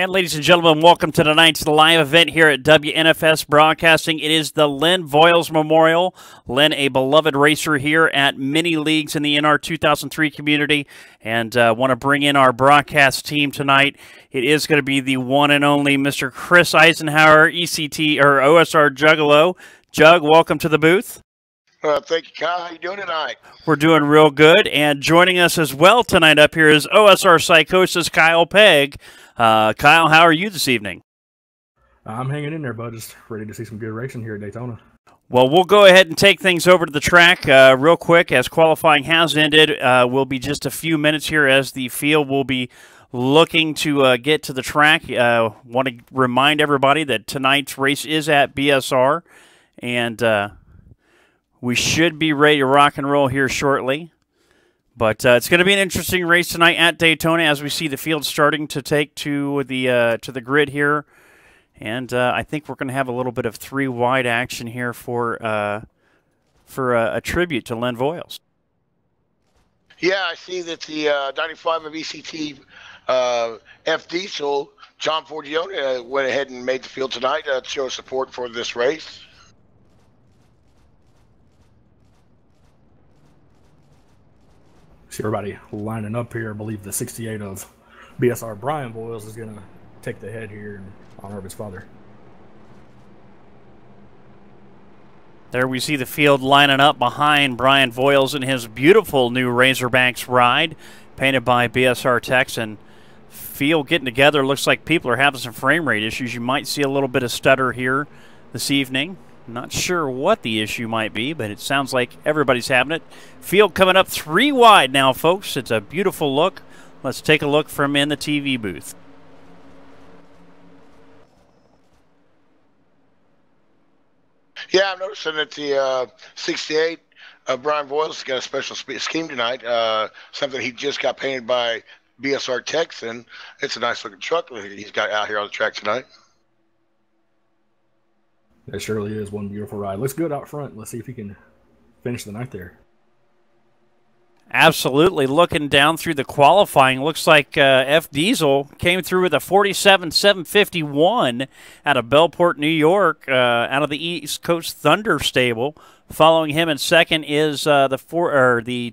And ladies and gentlemen, welcome to tonight's live event here at WNFS Broadcasting. It is the Len Voiles Memorial. Len, a beloved racer here at many leagues in the NR 2003 community, and want to bring in our broadcast team tonight. It is going to be the one and only Mr. Chris Eisenhower, ECT or OSR Juggalo. Jug, welcome to the booth. Thank you, Kyle. How you doing tonight? We're doing real good. And joining us as well tonight up here is OSR Psychosis Kyle Pegg. Kyle, how are you this evening? I'm hanging in there, bud. Just ready to see some good racing here at Daytona. Well, we'll go ahead and take things over to the track real quick as qualifying has ended. Will be just a few minutes here as the field will be looking to get to the track. Want to remind everybody that tonight's race is at BSR, and we should be ready to rock and roll here shortly. But it's going to be an interesting race tonight at Daytona as we see the field starting to take to the grid here. And I think we're going to have a little bit of three-wide action here for a tribute to Len Voiles. Yeah, I see that the 95 of ECT F Diesel, John Forgione, went ahead and made the field tonight to show support for this race. See everybody lining up here. I believe the 68 of BSR Brian Voiles is going to take the head here in honor of his father. There we see the field lining up behind Brian Voiles in his beautiful new Razorbacks ride, painted by BSR Techs. And field getting together. Looks like people are having some frame rate issues. You might see a little bit of stutter here this evening. Not sure what the issue might be, but it sounds like everybody's having it. Field coming up three wide now, folks. It's a beautiful look. Let's take a look from in the TV booth. Yeah, I'm noticing that the 68 Brian Voiles got a special scheme tonight. Something he just got painted by BSR Techs, and it's a nice looking truck that he's got out here on the track tonight. That surely is one beautiful ride. Looks good out front. Let's see if he can finish the night there. Absolutely. Looking down through the qualifying, looks like F Diesel came through with a 47.751 out of Bellport, New York, out of the East Coast Thunder stable. Following him in second is the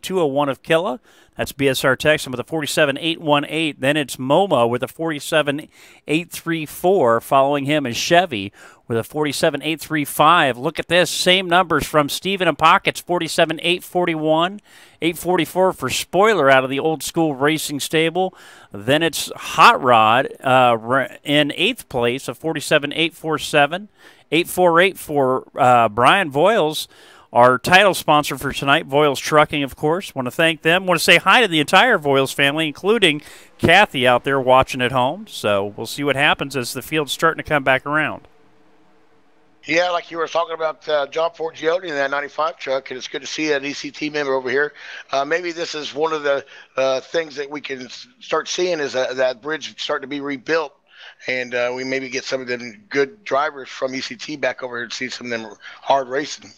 201 of Killa. That's BSR Texan with a 47.818. Then it's MoMA with a 47.834. Following him is Chevy with a 47.835. Look at this. Same numbers from Steven and Pockets, 47.841. 844 for Spoiler out of the Old School Racing stable. Then it's Hot Rod in 8th place, a 47.847. 848 for Brian Voiles, our title sponsor for tonight, Voiles Trucking, of course. Want to thank them. Want to say hi to the entire Voiles family, including Kathy out there watching at home. So we'll see what happens as the field's starting to come back around. Yeah, like you were talking about John Forgione in that 95 truck, and it's good to see an ECT member over here. Maybe this is one of the things that we can start seeing is that bridge starting to be rebuilt. And we maybe get some of them good drivers from ECT back over here to see some of them hard racing.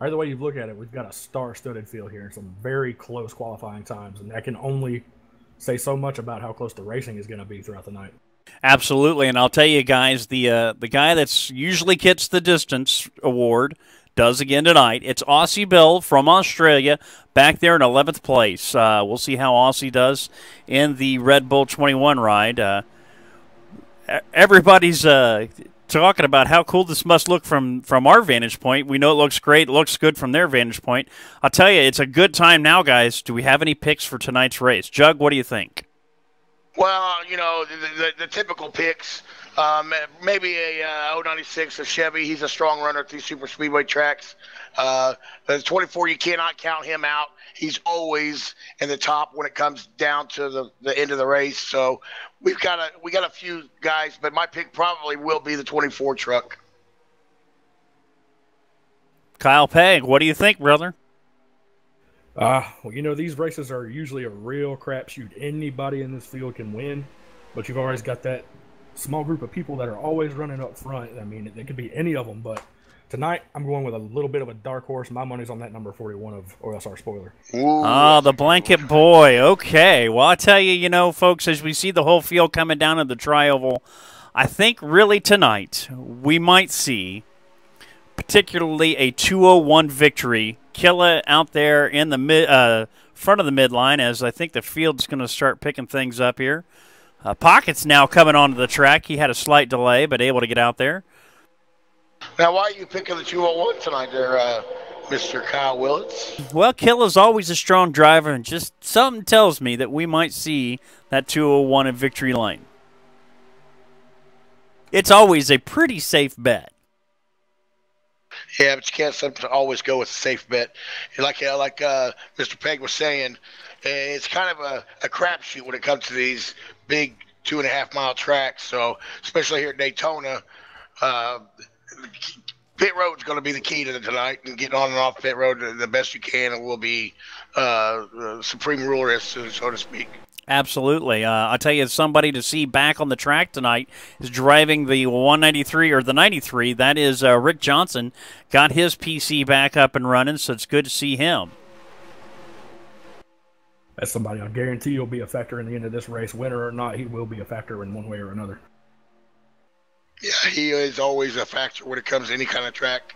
Either way you look at it, we've got a star-studded field here and some very close qualifying times, and that can only say so much about how close the racing is going to be throughout the night. Absolutely, and I'll tell you guys, the guy that's usually gets the distance award does again tonight. It's Aussie Bill from Australia, back there in 11th place. We'll see how Aussie does in the Red Bull 21 ride. Everybody's talking about how cool this must look from our vantage point. We know it looks great. It looks good from their vantage point. I'll tell you, it's a good time now, guys. Do we have any picks for tonight's race? Jug, what do you think? Well, you know, the typical picks, maybe a 096 of Chevy. He's a strong runner at these super speedway tracks. The 24, you cannot count him out. He's always in the top when it comes down to the end of the race. So we got a few guys, but my pick probably will be the 24 truck. Kyle Pegg, what do you think, brother? Well, you know, these races are usually a real crapshoot. Anybody in this field can win, but you've always got that small group of people that are always running up front. I mean, it could be any of them, but Tonight, I'm going with a little bit of a dark horse. My money's on that number 41 of OSR Spoiler. Oh, the blanket boy. Okay. Well, I tell you, folks, as we see the whole field coming down to the tri-oval, I think really tonight we might see particularly a 201 victory. Killa out there in the front of the midline, as I think the field's going to start picking things up here. Pocket's now coming onto the track. He had a slight delay, but able to get out there. Now, why are you picking the 201 tonight there, Mr. Kyle Willits? Well, Killa's always a strong driver, and just something tells me that we might see that 201 in victory lane. It's always a pretty safe bet. Yeah, but you can't sometimes always go with a safe bet. Like Mr. Pegg was saying, it's kind of a crapshoot when it comes to these big 2.5-mile tracks. So, especially here at Daytona, pit road is going to be the key to tonight, and getting on and off pit road the best you can will be supreme ruler, so to speak. Absolutely. I'll tell you, somebody to see back on the track tonight is driving the 193 or the 93. That is Rick Johnson. Got his PC back up and running, so it's good to see him. That's somebody I guarantee will be a factor in the end of this race. Winner or not, he will be a factor in one way or another. Yeah, he is always a factor when it comes to any kind of track.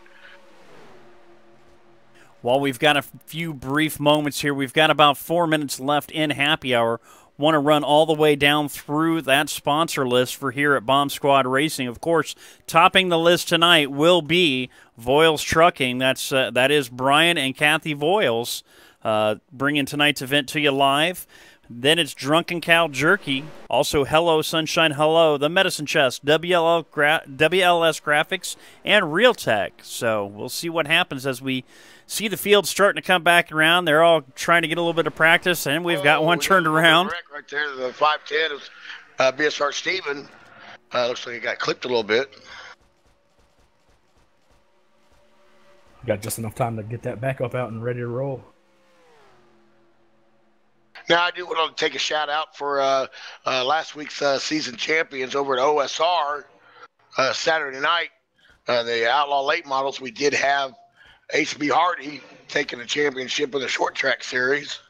While we've got a few brief moments here, we've got about 4 minutes left in happy hour. Want to run all the way down through that sponsor list for here at Bomb Squad Racing. Of course, topping the list tonight will be Voiles Trucking. That is Brian and Kathy Voiles bringing tonight's event to you live. Then it's Drunken Cow Jerky. Also, Hello Sunshine Hello, The Medicine Chest, WLS Graphics, and Realtek. So we'll see what happens as we see the field starting to come back around. They're all trying to get a little bit of practice, and we've got one turned around. Right there, the 510 is BSR Steven. Looks like he got clipped a little bit. Got just enough time to get that backup out and ready to roll. Now, I do want to take a shout out for last week's season champions over at OSR Saturday night. The Outlaw Late Models, we did have HB Hardy taking the championship of the short track series.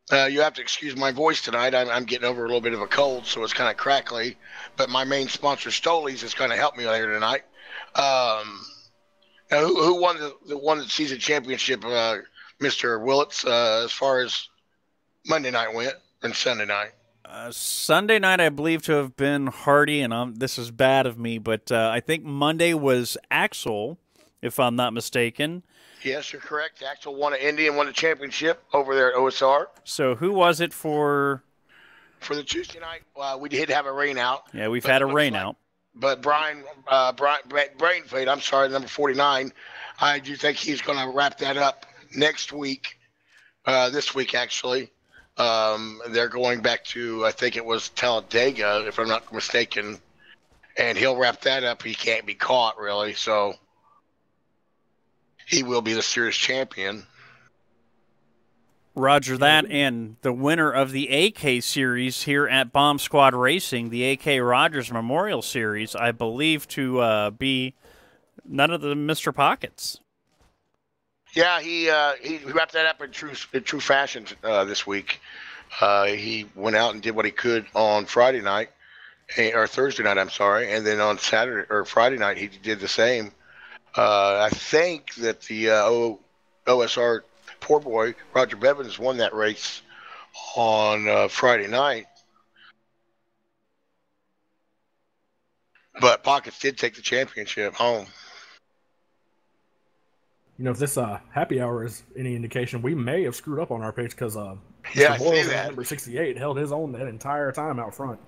You have to excuse my voice tonight. I'm getting over a little bit of a cold, so it's kind of crackly. But my main sponsor, Stoley's, is going to help me later tonight. Now, who won the season championship, Mr. Willits, as far as Monday night went and Sunday night? Sunday night, I believe to have been Hardy, and this is bad of me, but I think Monday was Axel, if I'm not mistaken. Yes, you're correct. Axel won an Indy and won the championship over there at OSR. So who was it for? For the Tuesday night, we did have a rain out. Yeah, we've had a rain out. But Brian Brainfade, I'm sorry, number 49, I do think he's going to wrap that up next week, this week actually. They're going back to, I think it was Talladega, if I'm not mistaken, and he'll wrap that up. He can't be caught, really, so he will be the series champion. Roger that, and the winner of the AK Series here at Bomb Squad Racing, the AK Rogers Memorial Series, I believe to be none other than Mr. Pockets. Yeah, he wrapped that up in true fashion this week. He went out and did what he could on Friday night, or Thursday night, I'm sorry, and then on Saturday or Friday night he did the same. I think that the OSR poor boy Roger Bevins won that race on Friday night, but Pockets did take the championship home. You know, if this happy hour is any indication, we may have screwed up on our page because yeah, I see that. Number 68 held his own that entire time out front.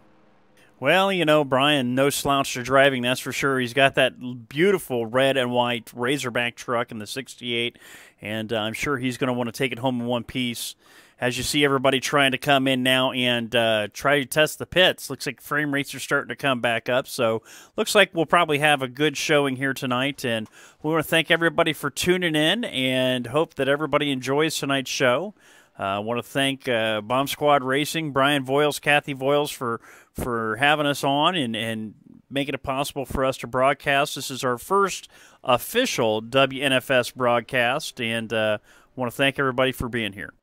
Well, you know, Brian, no slouch to driving, that's for sure. He's got that beautiful red and white Razorback truck in the 68, and I'm sure he's going to want to take it home in one piece. As you see everybody trying to come in now and try to test the pits, looks like frame rates are starting to come back up. So looks like we'll probably have a good showing here tonight. And we want to thank everybody for tuning in and hope that everybody enjoys tonight's show. I want to thank Bomb Squad Racing, Brian Voiles, Kathy Voiles for having us on and making it possible for us to broadcast. This is our first official WNFS broadcast, and want to thank everybody for being here.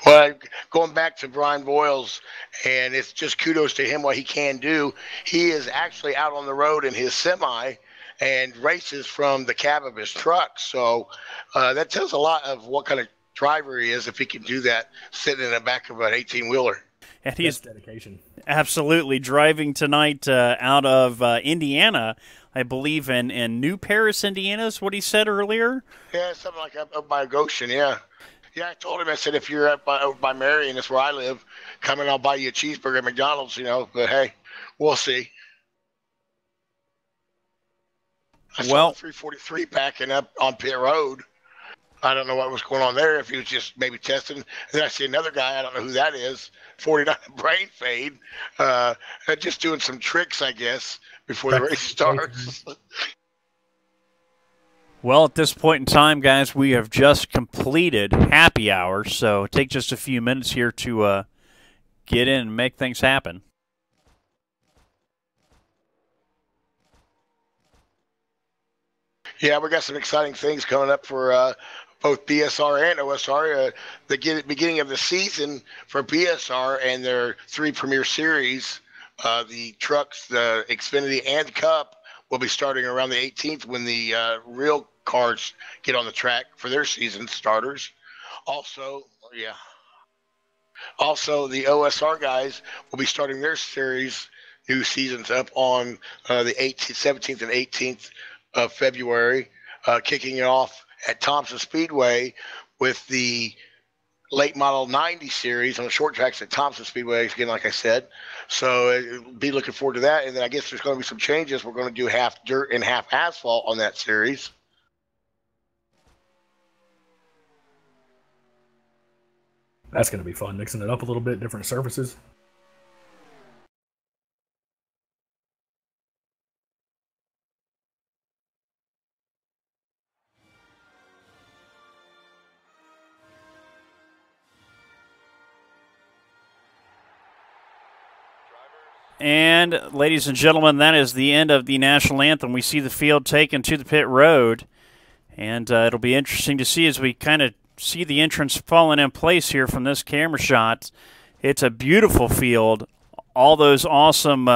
Well, going back to Brian Boyles, and it's just kudos to him what he can do. He is actually out on the road in his semi and races from the cab of his truck. So that tells a lot of what kind of driver he is if he can do that sitting in the back of an 18-wheeler. And he's dedication. Absolutely driving tonight out of Indiana, I believe, in New Paris, Indiana is what he said earlier. Yeah, something like up by Goshen, yeah. Yeah, I told him, I said, if you're over by Marion, that's where I live, come in, I'll buy you a cheeseburger at McDonald's, but hey, we'll see. I saw the 343 backing up on pit road. I don't know what was going on there, if he was just maybe testing. And then I see another guy, I don't know who that is, 49 brain fade, just doing some tricks, I guess, before the race starts. Well, at this point in time, guys, we have just completed happy hour, so take just a few minutes here to get in and make things happen. Yeah, we got some exciting things coming up for both BSR and OSR. The beginning of the season for BSR and their 3 Premier Series, the trucks, the Xfinity, and Cup will be starting around the 18th when the real cars get on the track for their season starters. Also, the OSR guys will be starting their series, new seasons up on the 17th and 18th of February, kicking it off at Thompson Speedway with the late model 90 series on the short tracks at Thompson Speedway, again, like I said. So be looking forward to that. And then I guess there's going to be some changes. We're going to do half dirt and half asphalt on that series. That's going to be fun, mixing it up a little bit, different surfaces. And, ladies and gentlemen, that is the end of the national anthem. We see the field taken to the pit road, and it'll be interesting to see as we kind of see the entrance falling in place here from this camera shot. It's a beautiful field. All those awesome,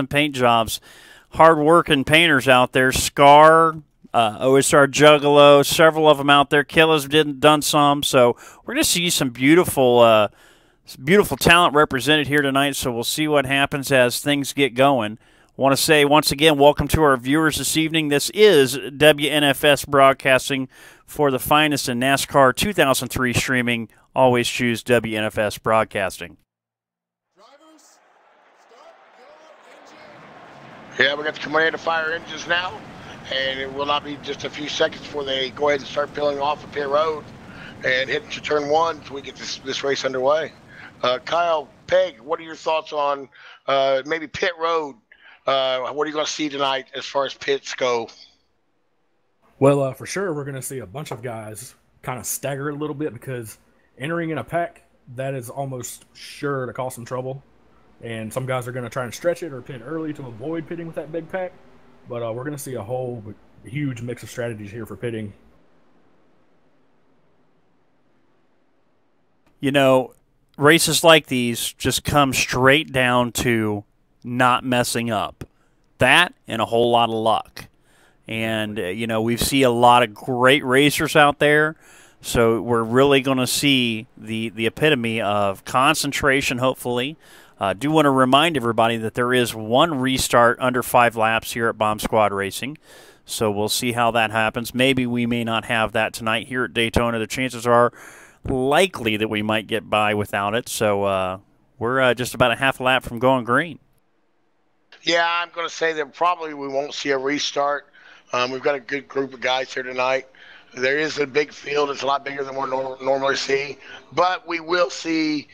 paint jobs. Hard-working painters out there. Scar, OSR Juggalo, several of them out there. Killa's done some. So we're going to see some beautiful talent represented here tonight, so we'll see what happens as things get going. Want to say once again, welcome to our viewers this evening. This is WNFS broadcasting for the finest in NASCAR 2003 streaming. Always choose WNFS broadcasting. Drivers, start your engine. Yeah, we got the command to fire engines now, and it will not be just a few seconds before they go ahead and start peeling off the pit road and heading to turn 1 so we get this race underway. Kyle, Peg, what are your thoughts on maybe pit road? What are you going to see tonight as far as pits go? Well, for sure, we're going to see a bunch of guys kind of stagger a little bit because entering in a pack, that is almost sure to cause some trouble. And some guys are going to try and stretch it or pit early to avoid pitting with that big pack. But we're going to see a whole huge mix of strategies here for pitting. You know, races like these just come straight down to not messing up. That and a whole lot of luck. And, we see a lot of great racers out there, so we're really going to see the epitome of concentration, hopefully. Do want to remind everybody that there is one restart under 5 laps here at Bomb Squad Racing, so we'll see how that happens. Maybe we may not have that tonight here at Daytona. The chances are likely that we might get by without it, so we're just about a half lap from going green. Yeah, I'm going to say that probably we won't see a restart. We've got a good group of guys here tonight. There is a big field. It's a lot bigger than we normally see. But we will see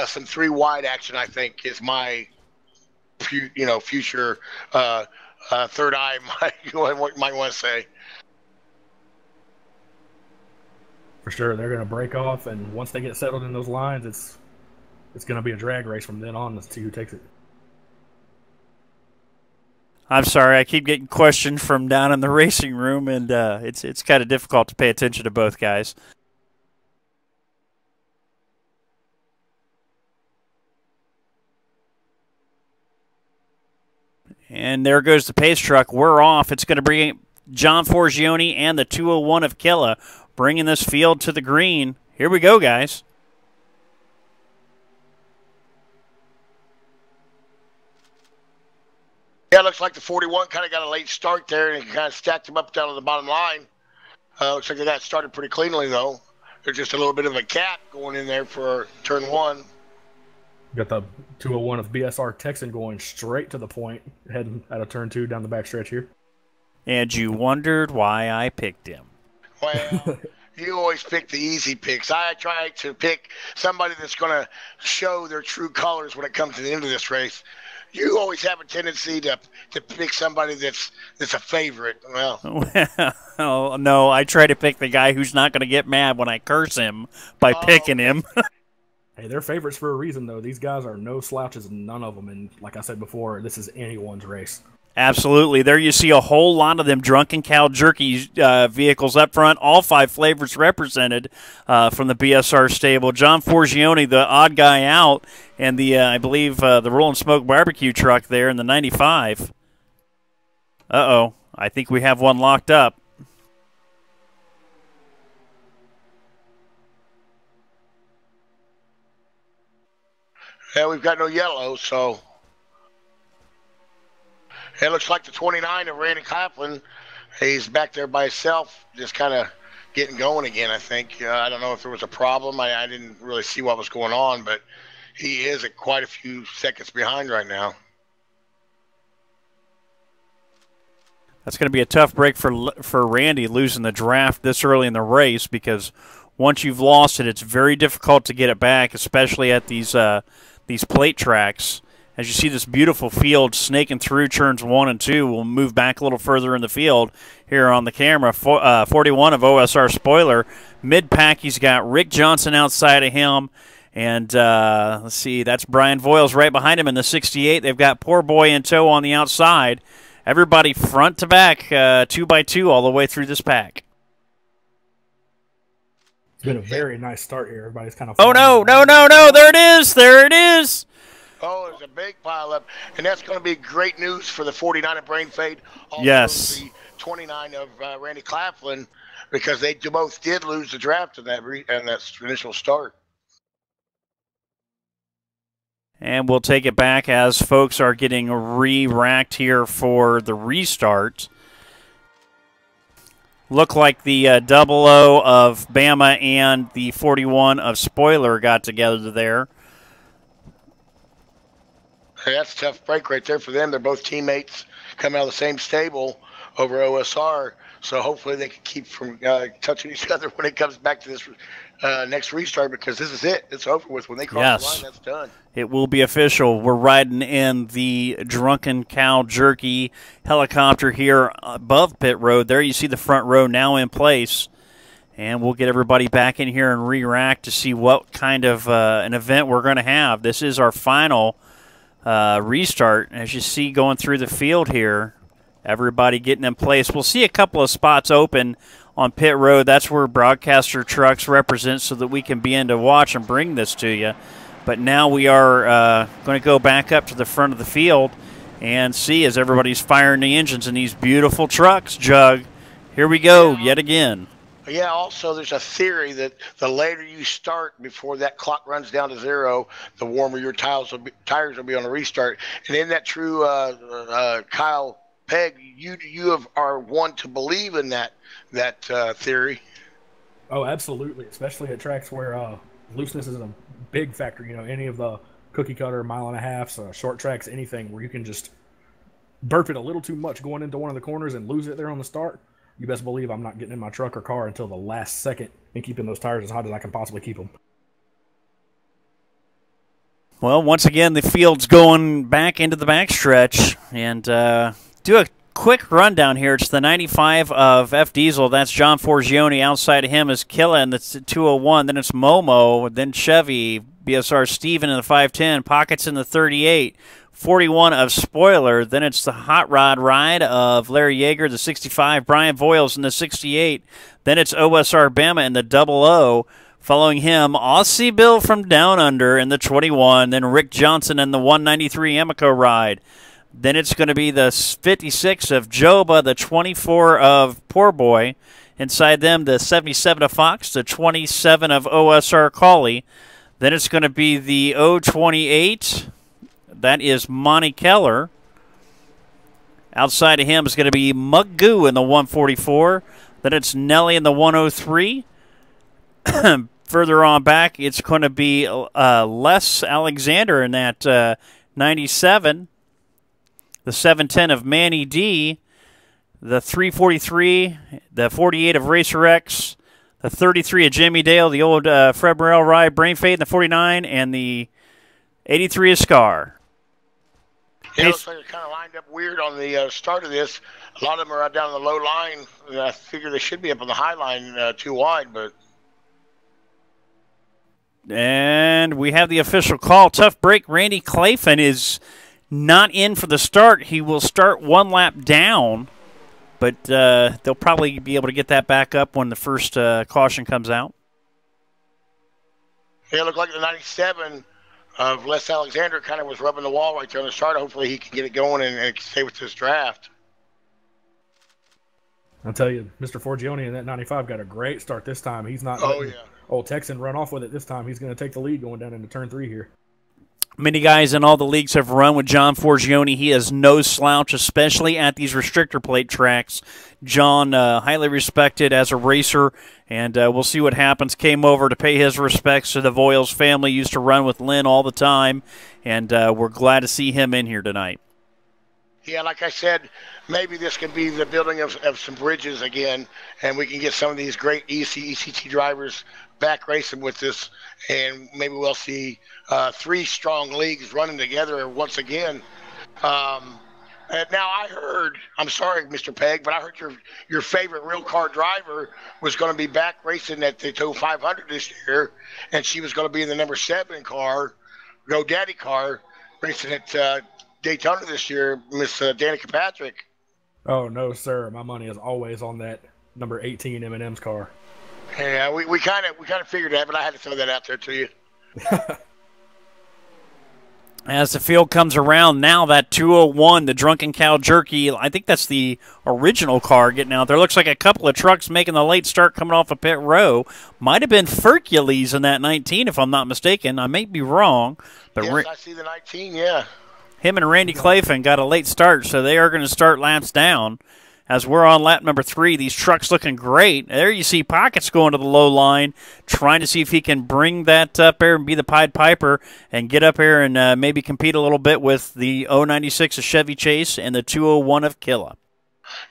some 3-wide action, I think, is my future third eye might want to say. For sure, they're going to break off, and once they get settled in those lines, it's going to be a drag race from then on to see who takes it. I'm sorry, I keep getting questions from down in the racing room, and it's kind of difficult to pay attention to both guys. And there goes the pace truck. We're off. It's going to bring John Forgione and the 201 of Killa, bringing this field to the green. Here we go, guys. Yeah, it looks like the 41 kind of got a late start there, and kind of stacked them up down on the bottom line. Looks like they got started pretty cleanly, though. There's just a little bit of a gap going in there for turn one. Got the 201 of BSR Texan going straight to the point, heading out of turn 2 down the backstretch here. And you wondered why I picked him. Well, you always pick the easy picks. I try to pick somebody that's going to show their true colors when it comes to the end of this race. You always have a tendency to pick somebody that's a favorite. Well, no, I try to pick the guy who's not going to get mad when I curse him by picking him. Hey, they're favorites for a reason, though. These guys are no slouches, none of them. And like I said before, this is anyone's race. Absolutely. There you see a whole lot of them Drunken Cow Jerky vehicles up front. All 5 flavors represented from the BSR stable. John Forgione, the odd guy out, and the I believe the Rollin' Smoke barbecue truck there in the 95. Uh-oh. I think we have one locked up. Yeah, we've got no yellow, so... It looks like the 29 of Randy Claflin. He's back there by himself, just kind of getting going again, I think. I don't know if there was a problem. I didn't really see what was going on, but he is at quite a few seconds behind right now. That's going to be a tough break for Randy, losing the draft this early in the race, because once you've lost it, it's very difficult to get it back, especially at these plate tracks. As you see this beautiful field snaking through turns 1 and 2, we'll move back a little further in the field here on the camera. 41 of OSR Spoiler. Mid-pack, he's got Rick Johnson outside of him. And let's see, that's Brian Voiles right behind him in the 68. They've got Poor Boy in tow on the outside. Everybody front to back, 2x2 all the way through this pack. It's been a very nice start here. Everybody's kind of... Oh, no. There it is. There it is. Oh, there's a big pileup, and that's going to be great news for the 49 of Brain Fade. Also yes. The 29 of Randy Claflin, because they both did lose the draft in that initial start. And we'll take it back as folks are getting re-racked here for the restart. Look like the 00 of Bama and the 41 of Spoiler got together there. Hey, that's a tough break right there for them. They're both teammates coming out of the same stable over OSR, so hopefully they can keep from touching each other when it comes back to this next restart, because this is it. It's over with. When they cross the line, that's done. It will be official. We're riding in the Drunken Cow Jerky helicopter here above pit road. There you see the front row now in place. And we'll get everybody back in here and re-rack to see what kind of an event we're going to have. This is our final restart. As you see going through the field here, everybody getting in place. We'll see a couple of spots open on pit road. That's where broadcaster trucks represent, so that we can be in to watch and bring this to you. But now we are going to go back up to the front of the field and see as everybody's firing the engines in these beautiful trucks. Jug, here we go yet again. Yeah, also there's a theory that the later you start before that clock runs down to 0, the warmer your tires will be on the restart. And isn't that true, Kyle Pegg? You are one to believe in that theory. Oh, absolutely, especially at tracks where looseness is a big factor. You know, any of the cookie cutter, mile and a half, short tracks, anything where you can just burp it a little too much going into one of the corners and lose it there on the start. You best believe I'm not getting in my truck or car until the last second and keeping those tires as hot as I can possibly keep them. Well, once again, the field's going back into the backstretch. And do a quick rundown here. It's the 95 of F Diesel. That's John Forgione. Outside of him is Killa, and it's 201. Then it's Momo, then Chevy, BSR Steven in the 510, Pockets in the 38, 41 of Spoiler. Then it's the Hot Rod ride of Larry Yeager, the 65, Brian Voiles in the 68. Then it's OSR Bama in the 00. Following him, Aussie Bill from Down Under in the 21. Then Rick Johnson in the 193 Amico ride. Then it's going to be the 56 of Joba, the 24 of Poor Boy. Inside them, the 77 of Fox, the 27 of OSR Colley. Then it's going to be the 028. That is Monty Keller. Outside of him is going to be Muggoo in the 144. Then it's Nelly in the 103. Further on back, it's going to be Les Alexander in that 97. The 710 of Manny D. The 343, the 48 of Racer X. The 33 of Jimmy Dale, the old Fred Morrell ride, Brain Fade in the 49. And the 83 of Scar. Yeah, it looks like they're kind of lined up weird on the start of this. A lot of them are out down the low line. I figure they should be up on the high line too wide, but. And we have the official call. Tough break. Randy Claflin is not in for the start. He will start one lap down, but they'll probably be able to get that back up when the first caution comes out. Yeah, it looked like the 97 of Les Alexander kind of was rubbing the wall right there on the start. Hopefully he can get it going and stay with this draft. I'll tell you, Mr. Forgione in that 95 got a great start this time. He's not letting old Texan run off with it this time. He's going to take the lead going down into turn 3 here. Many guys in all the leagues have run with John Forgione. He is no slouch, especially at these restrictor plate tracks. John, highly respected as a racer, and we'll see what happens. Came over to pay his respects to the Voiles family. Used to run with Lynn all the time, and we're glad to see him in here tonight. Yeah, like I said, maybe this can be the building of some bridges again, and we can get some of these great ECT drivers back racing with us, and maybe we'll see 3 strong leagues running together once again. And now I heard, I'm sorry, Mr. Pegg, but I heard your favorite real car driver was going to be back racing at the 500 this year, and she was going to be in the number 7 car, Go Daddy car, racing at Daytona this year, Miss Danica Patrick. Oh, no, sir. My money is always on that number 18 M&M's car. Yeah, we kind of figured that, but I had to throw that out there to you. As the field comes around now, that 201, the Drunken Cow Jerky, I think that's the original car getting out there. Looks like a couple of trucks making the late start coming off of pit row. Might have been Hercules in that 19, if I'm not mistaken. I may be wrong. But yes, I see the 19, yeah. Him and Randy Claflin got a late start, so they are going to start laps down. As we're on lap number 3, these trucks looking great. There you see Pockets going to the low line, trying to see if he can bring that up there and be the Pied Piper and get up here and maybe compete a little bit with the 096 of Chevy Chase and the 201 of Killa.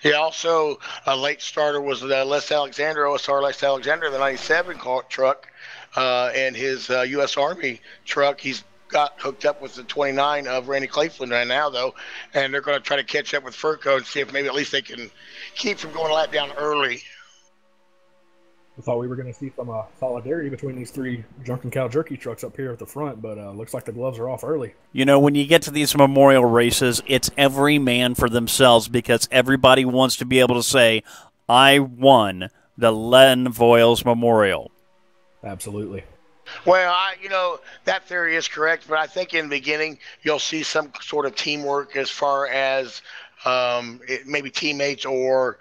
Yeah, also a late starter was Les Alexander, OSR Les Alexander, the 97 truck, and his U.S. Army truck. He's got hooked up with the 29 of Randy Claflin right now, though, and they're going to try to catch up with Furco and see if maybe at least they can keep from going a lap down early. I thought we were going to see some solidarity between these 3 Drunken Cow Jerky trucks up here at the front, but looks like the gloves are off early. You know, when you get to these memorial races, it's every man for themselves because everybody wants to be able to say, I won the Len Voiles Memorial. Absolutely. Well, that theory is correct, but I think in the beginning you'll see some sort of teamwork as far as maybe teammates or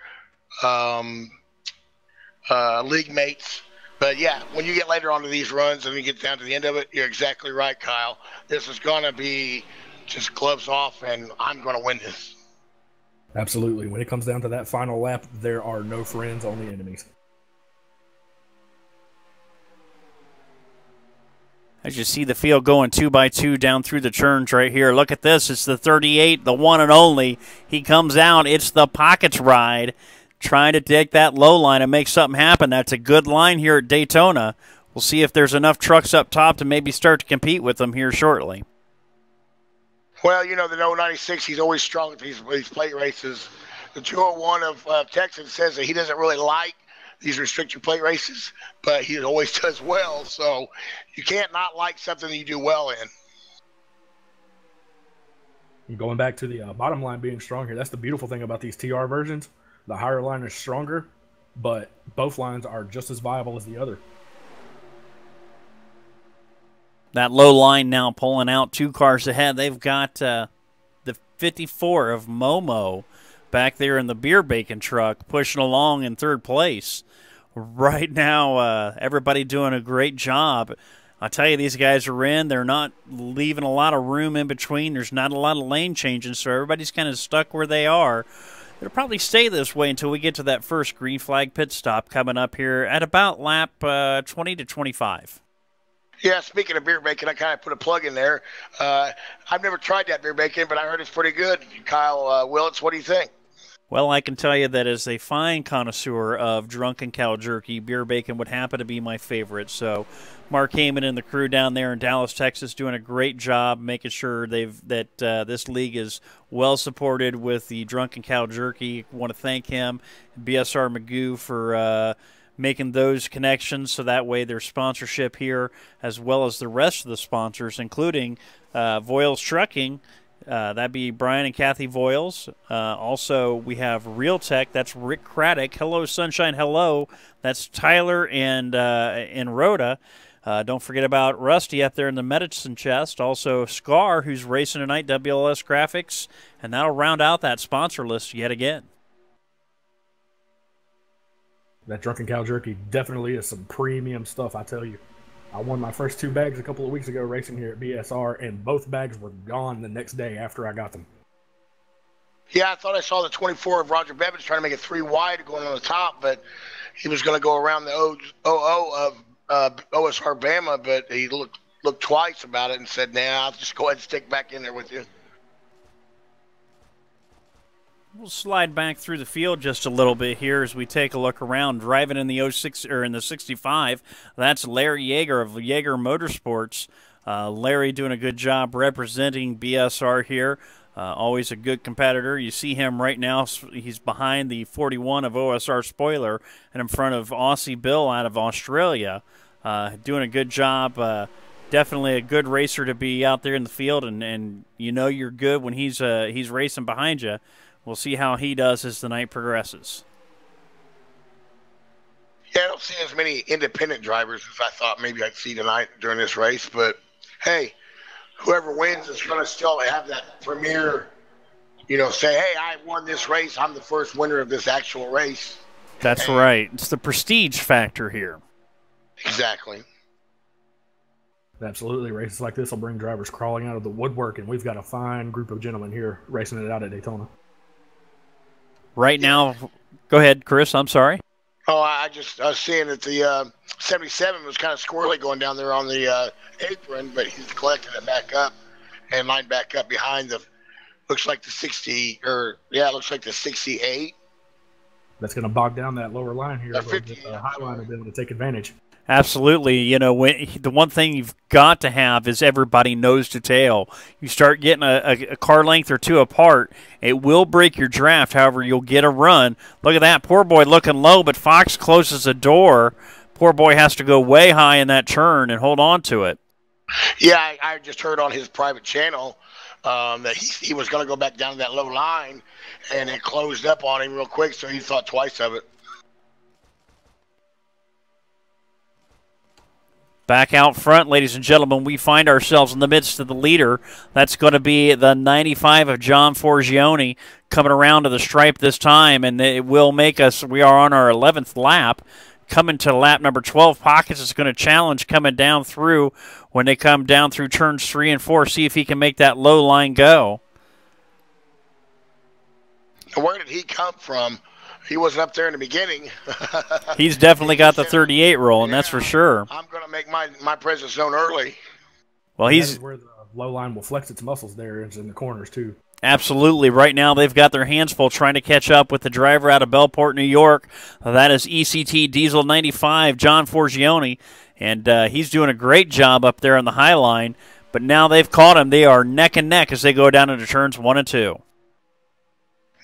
league mates. But, yeah, when you get later onto these runs and you get down to the end of it, you're exactly right, Kyle. This is going to be just gloves off, and I'm going to win this. Absolutely. When it comes down to that final lap, there are no friends, only enemies. As you see the field going 2 by 2 down through the turns right here. Look at this. It's the 38, the one and only. He comes out. It's the Pockets ride. Trying to take that low line and make something happen. That's a good line here at Daytona. We'll see if there's enough trucks up top to maybe start to compete with them here shortly. Well, the 096, he's always strong at these plate races. The 201 of Texas says that he doesn't really like these restrictor plate races, but he always does well. So you can't not like something that you do well in. Going back to the bottom line being strong here, that's the beautiful thing about these TR versions. The higher line is stronger, but both lines are just as viable as the other. That low line now pulling out 2 cars ahead. They've got the 54 of Momo back there in the beer bacon truck pushing along in 3rd place. Right now, everybody doing a great job. I tell you, these guys are in. They're not leaving a lot of room in between. There's not a lot of lane changing, so everybody's kind of stuck where they are. They'll probably stay this way until we get to that first green flag pit stop coming up here at about lap 20 to 25. Yeah, speaking of beer bacon, I kind of put a plug in there. I've never tried that beer bacon, but I heard it's pretty good. Kyle Willits, what do you think? Well, I can tell you that as a fine connoisseur of drunken cow jerky, beer bacon would happen to be my favorite. So Mark Heyman and the crew down there in Dallas, Texas, doing a great job making sure that this league is well supported with the drunken cow jerky. I want to thank him, BSR Magoo, for making those connections so that way their sponsorship here, as well as the rest of the sponsors, including Voiles Trucking, that'd be Brian and Kathy Voiles. Also, we have Real Tech. That's Rick Craddock. Hello, Sunshine. Hello. That's Tyler and Rhoda. Don't forget about Rusty up there in the medicine chest. Also, Scar, who's racing tonight, WLS Graphics. And that'll round out that sponsor list yet again. That drunken cow jerky definitely is some premium stuff, I tell you. I won my first 2 bags a couple of weeks ago racing here at BSR, and both bags were gone the next day after I got them. Yeah, I thought I saw the 24 of Roger Bevins trying to make it 3 wide going on the top, but he was going to go around the OO of OSR Bama, but he looked twice about it and said, nah, I'll just go ahead and stick back in there with you. We'll slide back through the field just a little bit here as we take a look around. Driving in the 06 or in the 65, that's Larry Yeager of Yeager Motorsports. Larry doing a good job representing BSR here. Always a good competitor. You see him right now. He's behind the 41 of OSR Spoiler and in front of Aussie Bill out of Australia. Doing a good job. Definitely a good racer to be out there in the field, and you know you're good when he's racing behind you. We'll see how he does as the night progresses. Yeah, I don't see as many independent drivers as I thought maybe I'd see tonight during this race. But, hey, whoever wins is going to still have that premier, say, hey, I won this race. I'm the first winner of this actual race. That's right. It's the prestige factor here. Exactly. Absolutely. Races like this will bring drivers crawling out of the woodwork, and we've got a fine group of gentlemen here racing it out at Daytona. Right now, go ahead, Chris. I'm sorry. Oh, I was seeing that the 77 was kind of squirrely going down there on the apron, but he's collecting it back up and lined back up behind looks like the 60, it looks like the 68. That's going to bog down that lower line here. The high line will be able to take advantage. Absolutely. The one thing you've got to have is everybody nose to tail. You start getting a car length or 2 apart, it will break your draft. However, you'll get a run. Look at that. Poor boy looking low, but Fox closes the door. Poor boy has to go way high in that turn and hold on to it. Yeah, I just heard on his private channel that he was going to go back down to that low line, and it closed up on him real quick, so he thought twice of it. Back out front, ladies and gentlemen, we find ourselves in the midst of the leader. That's going to be the 95 of John Forgione coming around to the stripe this time, and it will make us, we are on our 11th lap. Coming to lap number 12, Pockets is going to challenge coming down through when they come down through turns 3 and 4, see if he can make that low line go. Where did he come from? He wasn't up there in the beginning. He's definitely got the 38 rolling, that's for sure. I'm going to make my presence known early. Well, he's where the low line will flex its muscles there is in the corners, too. Absolutely. Right now they've got their hands full trying to catch up with the driver out of Bellport, New York. That is ECT Diesel 95, John Forgione, and he's doing a great job up there on the high line. But now they've caught him. They are neck and neck as they go down into turns 1 and 2.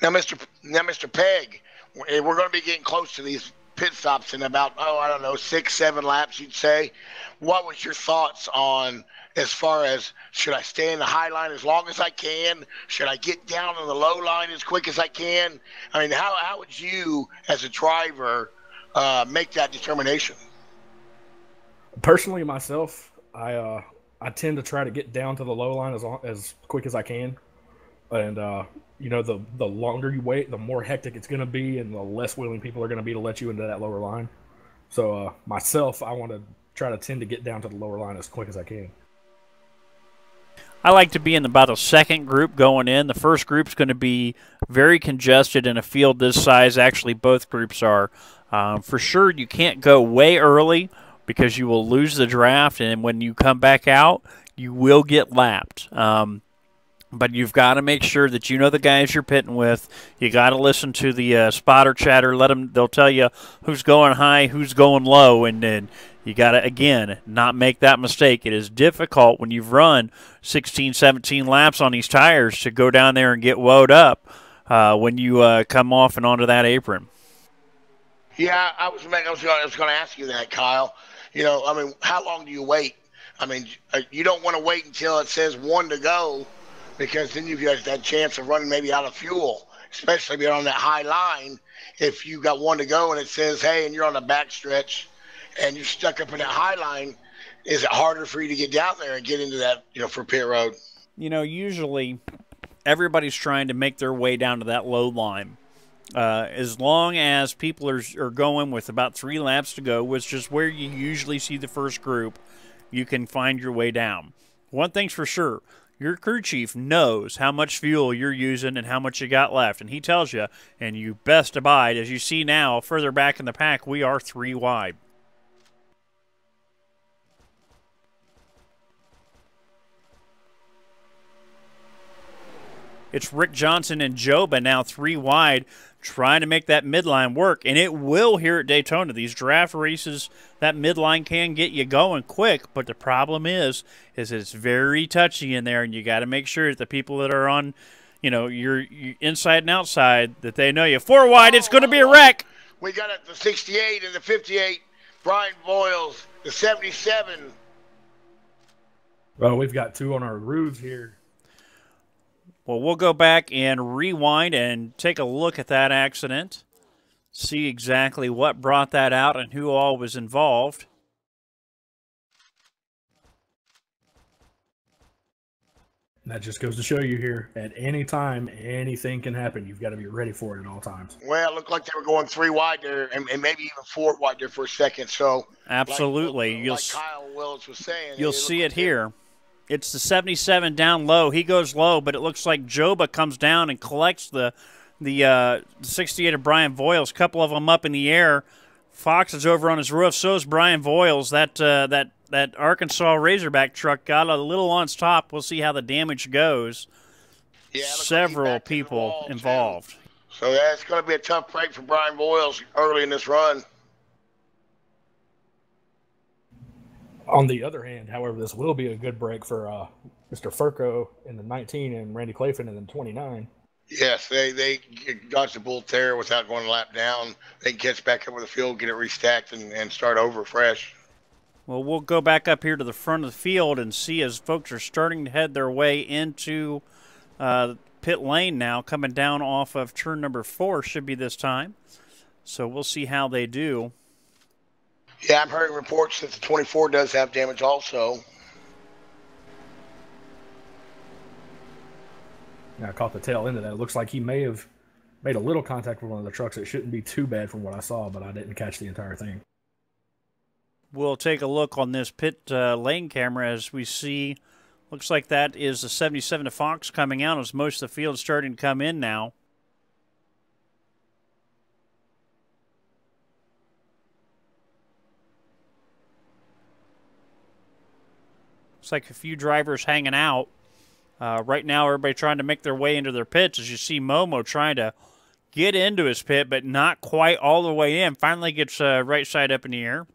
Now, Mr. Pegg, we're going to be getting close to these pit stops in about, I don't know, 6, 7 laps, you'd say. What was your thoughts on as far as should I stay in the high line as long as I can? Should I get down on the low line as quick as I can? I mean, how would you, as a driver, make that determination? Personally, myself, I tend to try to get down to the low line as quick as I can, and you know, the longer you wait, the more hectic it's going to be, and the less willing people are going to be to let you into that lower line. So myself, I want to try to tend to get down to the lower line as quick as I can. I like to be in about the second group going in. The first group's going to be very congested in a field this size. Actually, both groups are. For sure, you can't go way early because you will lose the draft, and when you come back out, you will get lapped. But you've got to make sure that you know the guys you're pitting with. You got to listen to the spotter chatter. They'll tell you who's going high, who's going low, and then you got to, again, not make that mistake. It is difficult when you've run 16, 17 laps on these tires to go down there and get woed up when you come off and onto that apron. Yeah, I was going to ask you that, Kyle. You know, I mean, how long do you wait? I mean, you don't want to wait until it says 1 to go, because then you've got that chance of running maybe out of fuel, especially if you're on that high line. If you got 1 to go and it says, hey, and you're on the back stretch and you're stuck up in that high line, is it harder for you to get down there and get into that, you know, for pit road? You know, usually everybody's trying to make their way down to that low line. As long as people are going with about 3 laps to go, which is where you usually see the first group, you can find your way down. One thing's for sure. Your crew chief knows how much fuel you're using and how much you got left, and he tells you, and you best abide. As you see now, further back in the pack, we are 3 wide. It's Rick Johnson and Joba now 3 wide, trying to make that midline work, and it will here at Daytona. These draft races, that midline can get you going quick, but the problem is it's very touchy in there, and you got to make sure that the people that are on, you know, your inside and outside, that they know you. 4 wide, it's going to be a wreck. We got it, the 68 and the 58, Brian Boyles, the 77. Well, we've got 2 on our roofs here. Well, we'll go back and rewind and take a look at that accident, see exactly what brought that out and who all was involved. And that just goes to show you here, at any time, anything can happen. You've got to be ready for it at all times. Well, it looked like they were going 3 wide there and maybe even 4 wide there for a second. So absolutely. Like Kyle Willis was saying. You'll see it here. It's the 77 down low. He goes low, but it looks like Joba comes down and collects the 68 of Brian Voiles. A couple of them up in the air. Fox is over on his roof. So is Brian Voiles. That Arkansas Razorback truck got a little on its top. We'll see how the damage goes. Yeah, several people involved. Too. So that's going to be a tough break for Brian Voiles early in this run. On the other hand, however, this will be a good break for Mr. Furco in the 19 and Randy Clayton in the 29. Yes, they dodged the bull tear without going a lap down. They can catch back up with the field, get it restacked, and start over fresh. Well, we'll go back up here to the front of the field and see as folks are starting to head their way into pit lane now, coming down off of turn number 4 should be this time. So we'll see how they do. Yeah, I'm hearing reports that the 24 does have damage also. Yeah, I caught the tail end of that. It looks like he may have made a little contact with one of the trucks. It shouldn't be too bad from what I saw, but I didn't catch the entire thing. We'll take a look on this pit lane camera as we see. Looks like that is the 77 to Fox coming out as most of the field is starting to come in now. Looks like a few drivers hanging out. Right now, everybody trying to make their way into their pits. As you see Momo trying to get into his pit, but not quite all the way in. Finally gets right side up in the air.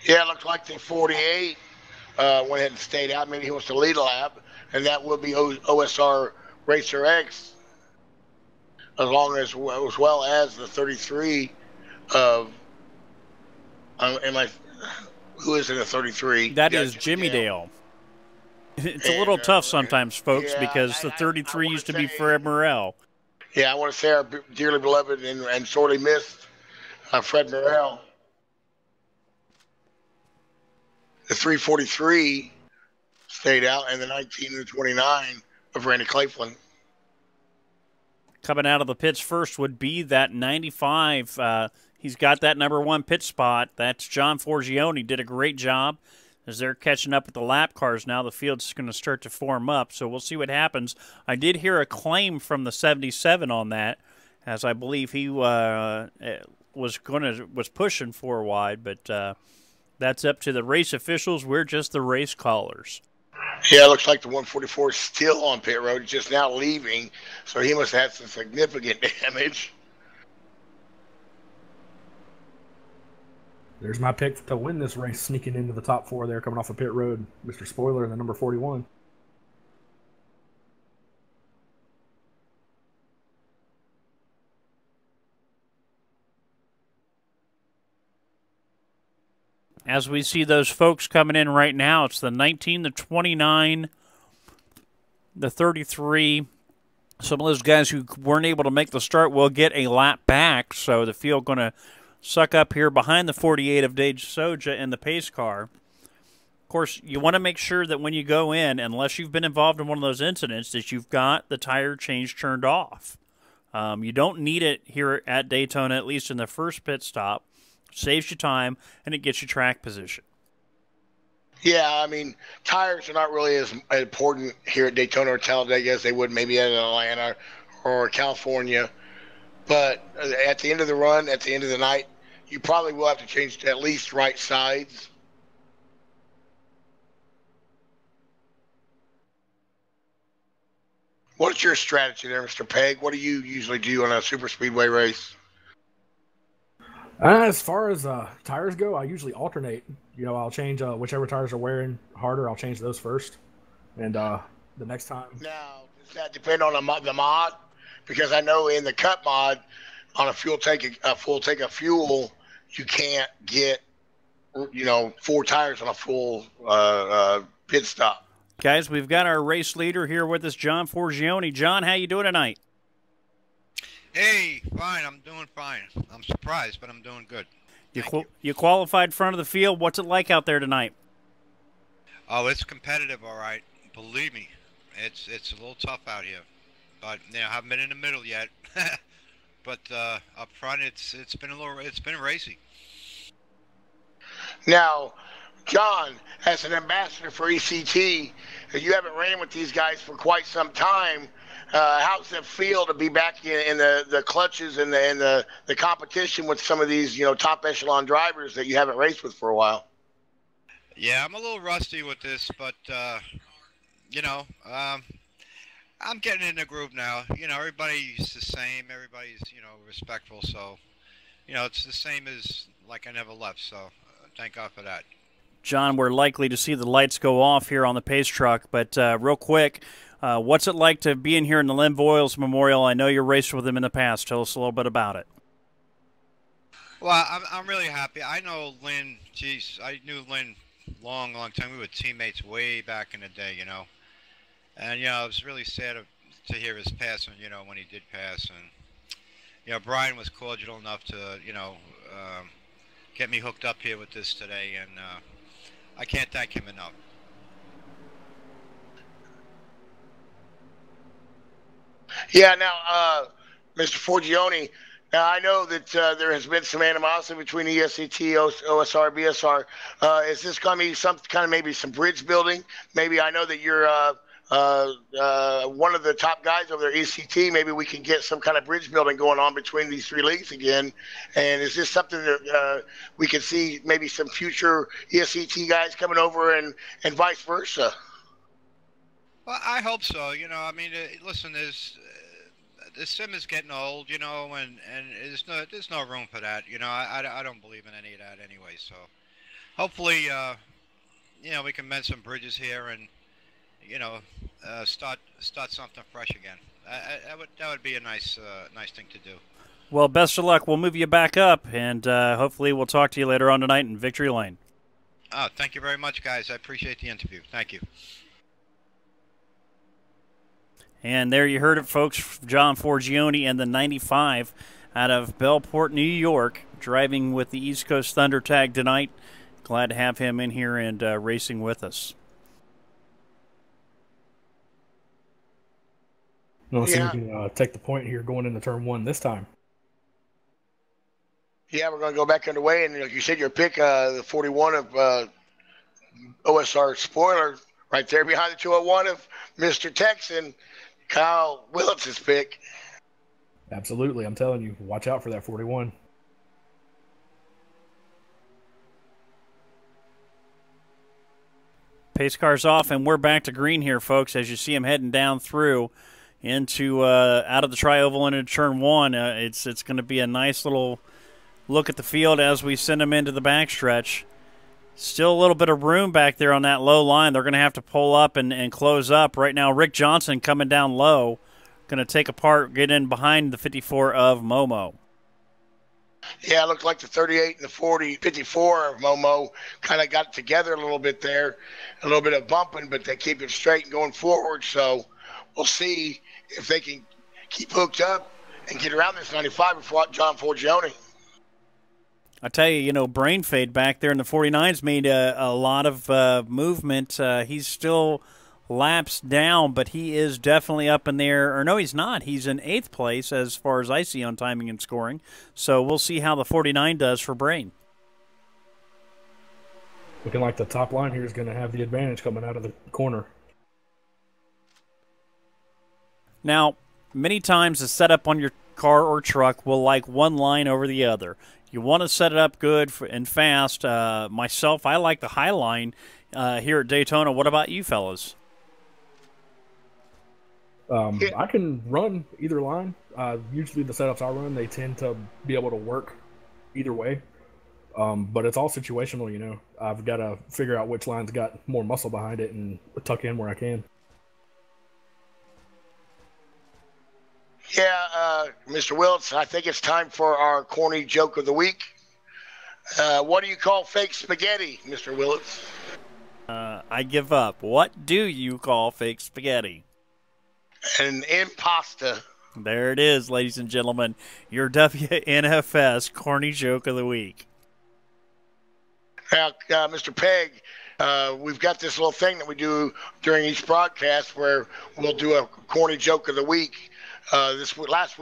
Yeah, it looks like the 48 went ahead and stayed out. Maybe he wants to lead a lap, and that will be OSR Racer X, as well as the 33 of am I? Who is in a 33? That Yeah, is Jimmy Jimmy Dale. Dale. It's a And little tough sometimes, folks, yeah, because the I 33 want used to to be say, Fred Morrell. yeah, I want to say our dearly beloved and sorely missed Fred Morrell. The 343 stayed out, and the 19 and the 29 of Randy Claflin. Coming out of the pits first would be that 95. He's got that number 1 pit spot. That's John Forgione. Did a great job. As they're catching up with the lap cars now, the field's going to start to form up, so we'll see what happens. I did hear a claim from the 77 on that, as I believe he was pushing 4 wide, but that's up to the race officials. We're just the race callers. Yeah, it looks like the 144 is still on pit road, just now leaving, so he must have had some significant damage. There's my pick to win this race, sneaking into the top 4 there, coming off of pit road. Mr. Spoiler in the number 41. As we see those folks coming in right now, it's the 19, the 29, the 33. Some of those guys who weren't able to make the start will get a lap back, so the field going to suck up here behind the 48 of Dage Soja in the pace car. Of course, you want to make sure that when you go in, unless you've been involved in one of those incidents, that you've got the tire change turned off. You don't need it here at Daytona, at least in the first pit stop. Saves you time, and it gets you track position. Yeah, I mean, tires are not really as important here at Daytona or Talladega as they would maybe at Atlanta or California. But at the end of the run, at the end of the night, you probably will have to change to at least right sides. What's your strategy there, Mr. Pegg? What do you usually do on a super speedway race? As far as tires go, I usually alternate. I'll change whichever tires are wearing harder. I'll change those first, and the next time. Now, does that depend on the mod? Because I know in the cut mod, on a full tank of fuel, you can't get 4 tires on a full pit stop. Guys, we've got our race leader here with us, John Forgione. John, how you doing tonight? Hey, fine. I'm doing fine. I'm surprised, but I'm doing good. You qualified front of the field. What's it like out there tonight? Oh, it's competitive, all right. Believe me, it's a little tough out here. But I haven't been in the middle yet. But up front, it's been racy. Now, John, as an ambassador for ECT, you haven't ran with these guys for quite some time. How does it feel to be back in the clutches and the competition with some of these top echelon drivers that you haven't raced with for a while? Yeah, I'm a little rusty with this, but I'm getting in the groove now. Everybody's the same. Everybody's respectful. So it's the same as like I never left. So thank God for that. John, we're likely to see the lights go off here on the pace truck, but real quick, what's it like to be in here in the Lynn Boyles Memorial? I know you raced with him in the past. Tell us a little bit about it. Well, I'm really happy. I know Lynn. Geez, I knew Lynn long time. We were teammates way back in the day, And it was really sad to hear his passing. When he did pass, and Brian was cordial enough to get me hooked up here with this today, and I can't thank him enough. Yeah, now, Mr. Forgione, now I know that there has been some animosity between ESCT, OSR, BSR. Is this going to be some kind of maybe some bridge building? Maybe I know that you're one of the top guys over there, ECT. Maybe we can get some kind of bridge building going on between these 3 leagues again. And is this something that we could see maybe some future ESCT guys coming over and vice versa? Well, I hope so. I mean, listen, the sim is getting old, and there's no room for that. I don't believe in any of that anyway. So hopefully, we can mend some bridges here and start something fresh again. That would be a nice thing to do. Well, best of luck. We'll move you back up, and hopefully we'll talk to you later on tonight in Victory Lane. Oh, thank you very much, guys. I appreciate the interview. Thank you. And there you heard it, folks. John Forgione and the 95 out of Bellport, New York, driving with the East Coast Thunder tag tonight. Glad to have him in here and racing with us. Let's see if we can take the point here going into turn 1 this time. Yeah, we're going to go back underway, and like you said, your pick, the 41 of OSR Spoiler, right there behind the 201 of Mr. Texan, Kyle Willits' pick. Absolutely, I'm telling you, watch out for that 41. Pace car's off, and we're back to green here, folks, as you see him heading down through into out of the tri-oval into turn 1. It's going to be a nice little look at the field as we send him into the backstretch. Still a little bit of room back there on that low line. They're going to have to pull up and close up. Right now, Rick Johnson coming down low, going to take apart, get in behind the 54 of Momo. Yeah, it looked like the 38 and the 54 of Momo kind of got together a little bit there. A little bit of bumping, but they keep it straight and going forward. So we'll see if they can keep hooked up and get around this 95 before John Forgione. I tell you, Brain Fade back there in the 49's made a lot of movement. He's still laps down, but he is definitely up in there. Or no, he's not. He's in 8th place as far as I see on timing and scoring. So we'll see how the 49 does for Brain. Looking like the top line here is going to have the advantage coming out of the corner. Now, many times the setup on your car or truck will like one line over the other. You want to set it up good and fast. Myself, I like the high line here at Daytona. What about you fellas? I can run either line. Usually the setups I run, they tend to be able to work either way. But it's all situational, I've got to figure out which line's got more muscle behind it and tuck in where I can. Yeah, Mr. Willits, I think it's time for our corny joke of the week. What do you call fake spaghetti, Mr. Willits? I give up. What do you call fake spaghetti? An impasta. There it is, ladies and gentlemen. Your WNFS corny joke of the week. Now, Mr. Pegg, we've got this little thing that we do during each broadcast where we'll do a corny joke of the week. Last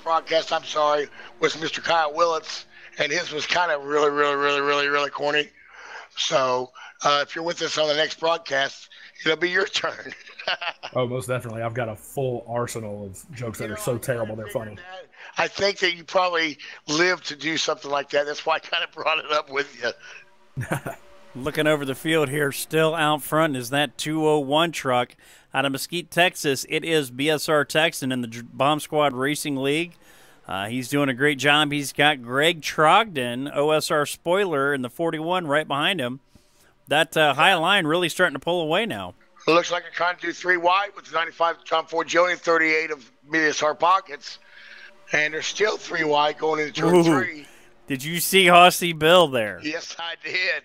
broadcast, was Mr. Kyle Willits, and his was kind of really corny. So if you're with us on the next broadcast, it'll be your turn. Oh, most definitely. I've got a full arsenal of jokes that are so terrible they're funny. I think that you probably lived to do something like that. That's why I kind of brought it up with you. Looking over the field here, still out front is that 201 truck out of Mesquite, Texas. It is BSR Texan in the Bomb Squad Racing League. He's doing a great job. He's got Greg Trogdon, OSR Spoiler, in the 41 right behind him. That high line really starting to pull away now. It looks like they're trying to do 3 wide with the 95 John Forgione, 38 of BSR Pockets. And they're still 3 wide going into turn 3. Did you see Aussie Bill there? Yes, I did.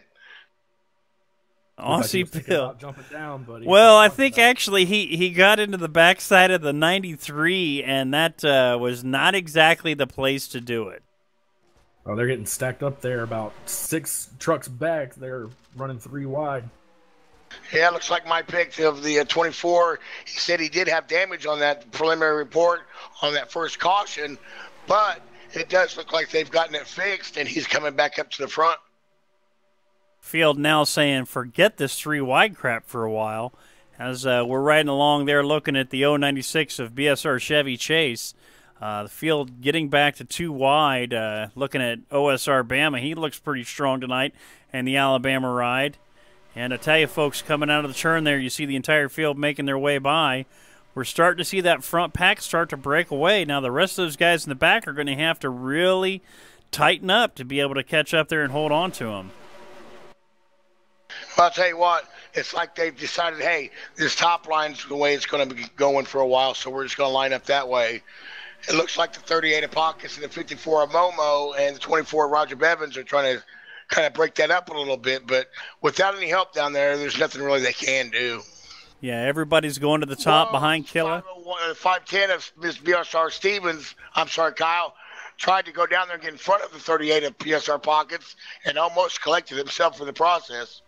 Aussie Bill. Jumping down, buddy. Well, I think actually he got into the backside of the 93, and that was not exactly the place to do it. Oh, they're getting stacked up there about 6 trucks back. They're running 3 wide. Yeah, it looks like my pick of the 24. He said he did have damage on that preliminary report on that first caution, but it does look like they've gotten it fixed, and he's coming back up to the front. Field now saying, forget this 3 wide crap for a while, as we're riding along there looking at the 096 of BSR Chevy Chase. The field getting back to 2 wide, looking at OSR Bama. He looks pretty strong tonight, and the Alabama ride. And I tell you, folks, coming out of the turn there, you see the entire field making their way by. We're starting to see that front pack start to break away. Now, the rest of those guys in the back are going to have to really tighten up to be able to catch up there and hold on to them. Well, I'll tell you what, it's like they've decided, hey, this top line's the way it's going to be going for a while, so we're just going to line up that way. it looks like the 38 of Pockets and the 54 of Momo and the 24 of Roger Bevins are trying to kind of break that up a little bit. But without any help down there, there's nothing really they can do. Yeah, everybody's going to the top behind Killa. 510 of Miss BSR Stevens, I'm sorry, Kyle, tried to go down there and get in front of the 38 of PSR Pockets and almost collected himself in the process.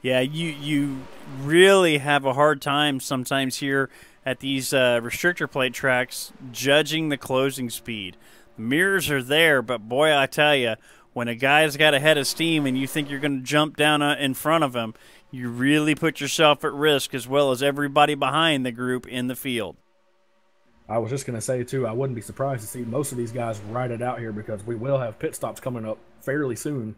Yeah, you really have a hard time sometimes here at these restrictor plate tracks judging the closing speed. The mirrors are there, but boy, I tell you, when a guy's got a head of steam and you think you're going to jump down in front of him, you really put yourself at risk as well as everybody behind the group in the field. I was just going to say, too, I wouldn't be surprised to see most of these guys ride it out here because we will have pit stops coming up fairly soon.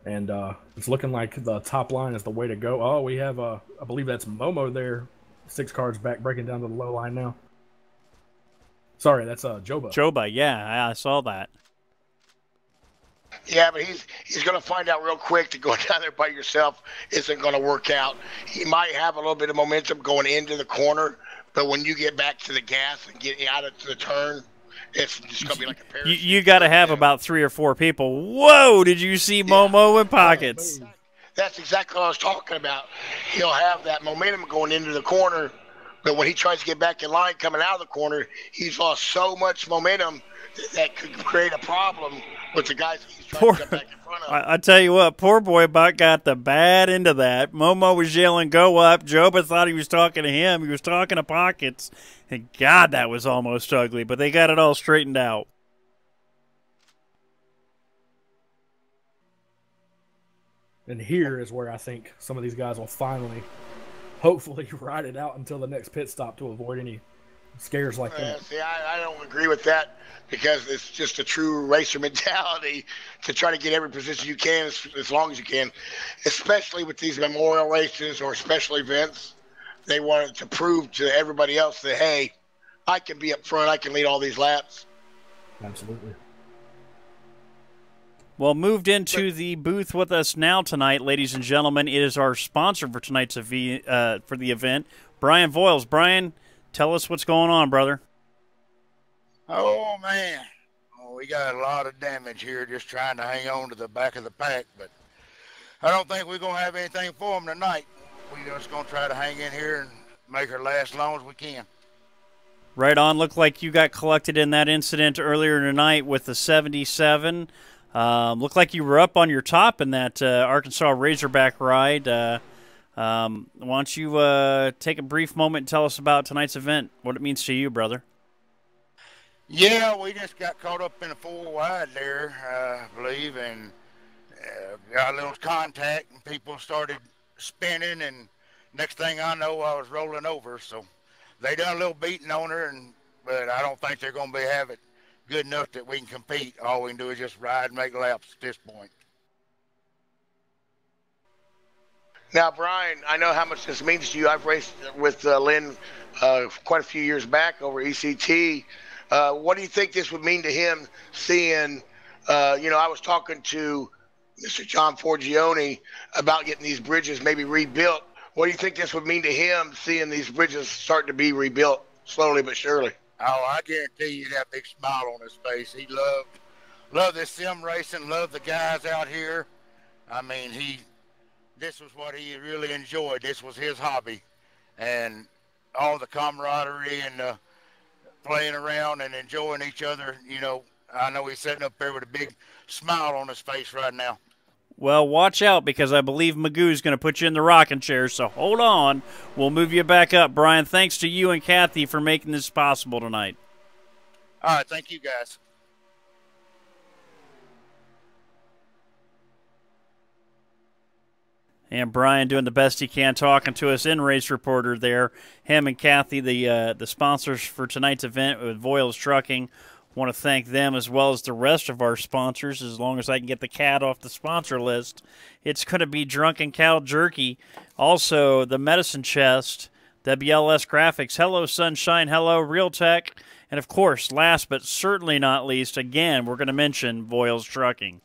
And it's looking like the top line is the way to go. Oh, we have, I believe that's Momo there, 6 cars back, breaking down to the low line now. Sorry, that's Joba. Joba, yeah, I saw that. Yeah, but he's going to find out real quick that going down there by yourself isn't going to work out. He might have a little bit of momentum going into the corner, but when you get back to the gas and get out of the turn, it's just going to be like a parachute. You got to have about 3 or 4 people. Whoa, did you see Momo in Pockets? That's exactly what I was talking about. He'll have that momentum going into the corner, but when he tries to get back in line coming out of the corner, he's lost so much momentum that could create a problem with the guys he's trying to get back in front of. I tell you what, poor boy Buck got the bad end of that. Momo was yelling, "Go up." Joba thought he was talking to him. He was talking to Pockets. And God, that was almost ugly, but they got it all straightened out. And here is where I think some of these guys will finally, hopefully, ride it out until the next pit stop to avoid any scares like that. See, I don't agree with that because it's just a true racer mentality to try to get every position you can as long as you can, especially with these memorial races or special events. They wanted to prove to everybody else that, hey, I can be up front. I can lead all these laps. Absolutely. Well, moved into the booth with us now tonight, ladies and gentlemen, it is our sponsor for tonight's for the event, Brian Voiles. Brian, tell us what's going on, brother. Oh, man. Oh, we got a lot of damage here just trying to hang on to the back of the pack, but I don't think we're going to have anything for them tonight. We're just going to try to hang in here and make her last as long as we can. Right on. Looked like you got collected in that incident earlier tonight with the 77. Looked like you were up on your top in that Arkansas Razorback ride. Why don't you take a brief moment and tell us about tonight's event, what it means to you, brother? Yeah, we just got caught up in a 4-wide there, I believe, and got a little contact, and people started spinning, and next thing I know, I was rolling over. So they done a little beating on her, but I don't think they're going to have it good enough that we can compete. All we can do is just ride and make laps at this point. Now, Brian, I know how much this means to you. I've raced with Lynn quite a few years back over ECT. What do you think this would mean to him seeing, I was talking to Mr. John Forgione about getting these bridges maybe rebuilt. What do you think this would mean to him seeing these bridges starting to be rebuilt slowly but surely? Oh, I guarantee you that big smile on his face. He loved this sim racing, loved the guys out here. I mean, this was what he really enjoyed. This was his hobby. And all the camaraderie and playing around and enjoying each other, I know he's sitting up there with a big smile on his face right now. Well, watch out because I believe Magoo's going to put you in the rocking chair, so hold on. We'll move you back up, Brian. Thanks to you and Kathy for making this possible tonight. All right, thank you, guys. And Brian doing the best he can, talking to us in Race Reporter there. Him and Kathy, the sponsors for tonight's event with Voiles Trucking. Want to thank them as well as the rest of our sponsors. As long as I can get the cat off the sponsor list, it's going to be Drunken Cow Jerky. Also, the Medicine Chest, WLS Graphics, Hello Sunshine, Hello Real Tech, and of course, last but certainly not least, again, we're going to mention Voiles Trucking.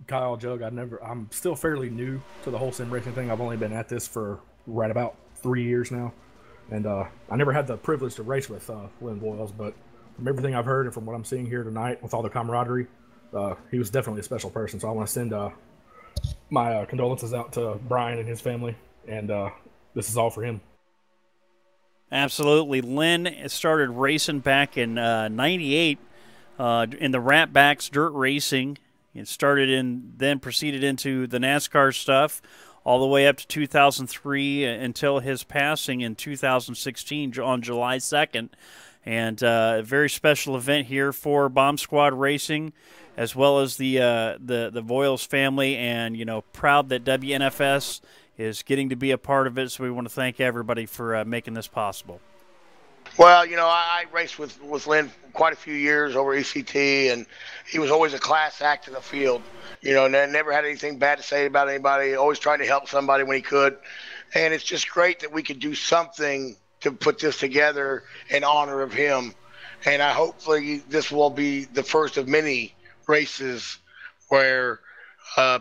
Kyle, Jug, I'm still fairly new to the whole sim racing thing. I've only been at this for right about 3 years now. And I never had the privilege to race with Lynn Boyles, but from everything I've heard and from what I'm seeing here tonight with all the camaraderie, he was definitely a special person. So I want to send my condolences out to Brian and his family, and this is all for him. Absolutely. Lynn started racing back in '98 in the Ratbacks dirt racing. It started then proceeded into the NASCAR stuff all the way up to 2003 until his passing in 2016 on July 2nd. And a very special event here for Bomb Squad Racing, as well as the Voiles family, and proud that WNFS is getting to be a part of it. So we want to thank everybody for making this possible. Well, I raced with Lynn quite a few years over ECT, and he was always a class act in the field. Never had anything bad to say about anybody, always trying to help somebody when he could. And it's just great that we could do something to put this together in honor of him. And hopefully this will be the first of many races where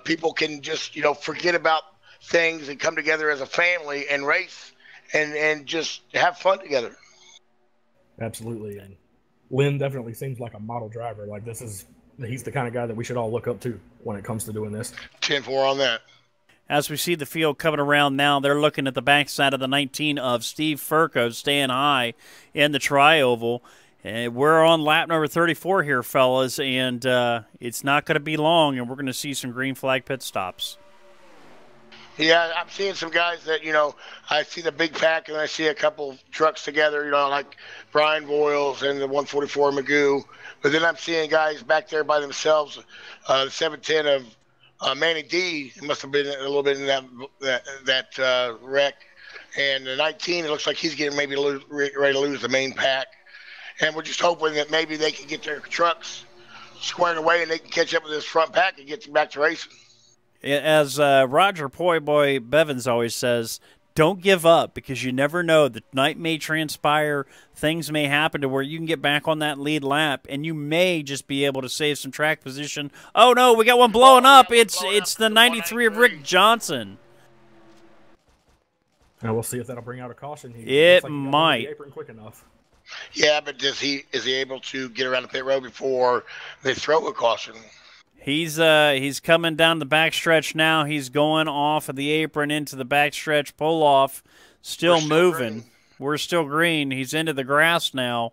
people can just, forget about things and come together as a family and race and just have fun together. Absolutely. And Lynn definitely seems like a model driver. Like he's the kind of guy that we should all look up to when it comes to doing this. 10-4 on that. As we see the field coming around now, they're looking at the backside of the 19 of Steve Furco staying high in the tri-oval. And we're on lap number 34 here, fellas, and it's not going to be long, and we're going to see some green flag pit stops. Yeah, I'm seeing some guys that, I see the big pack and I see a couple trucks together, like Brian Voiles and the 144 Magoo. But then I'm seeing guys back there by themselves, the 710 of Manny D. Must have been a little bit in that wreck. And the 19, it looks like he's getting maybe ready to lose the main pack. And we're just hoping that maybe they can get their trucks squared away and they can catch up with this front pack and get back to racing. As Roger Poyboy Bevins always says, don't give up, because you never know. The night may transpire, things may happen to where you can get back on that lead lap, and you may just be able to save some track position. Oh no, we got one blowing up. It's the 93 of Rick Johnson. And we'll see if that'll bring out a caution. It might. The apron quick enough. Yeah, but is he able to get around the pit road before they throw a caution? He's coming down the backstretch now. He's going off of the apron into the backstretch, pull off, still moving. Green. We're still green. He's into the grass now.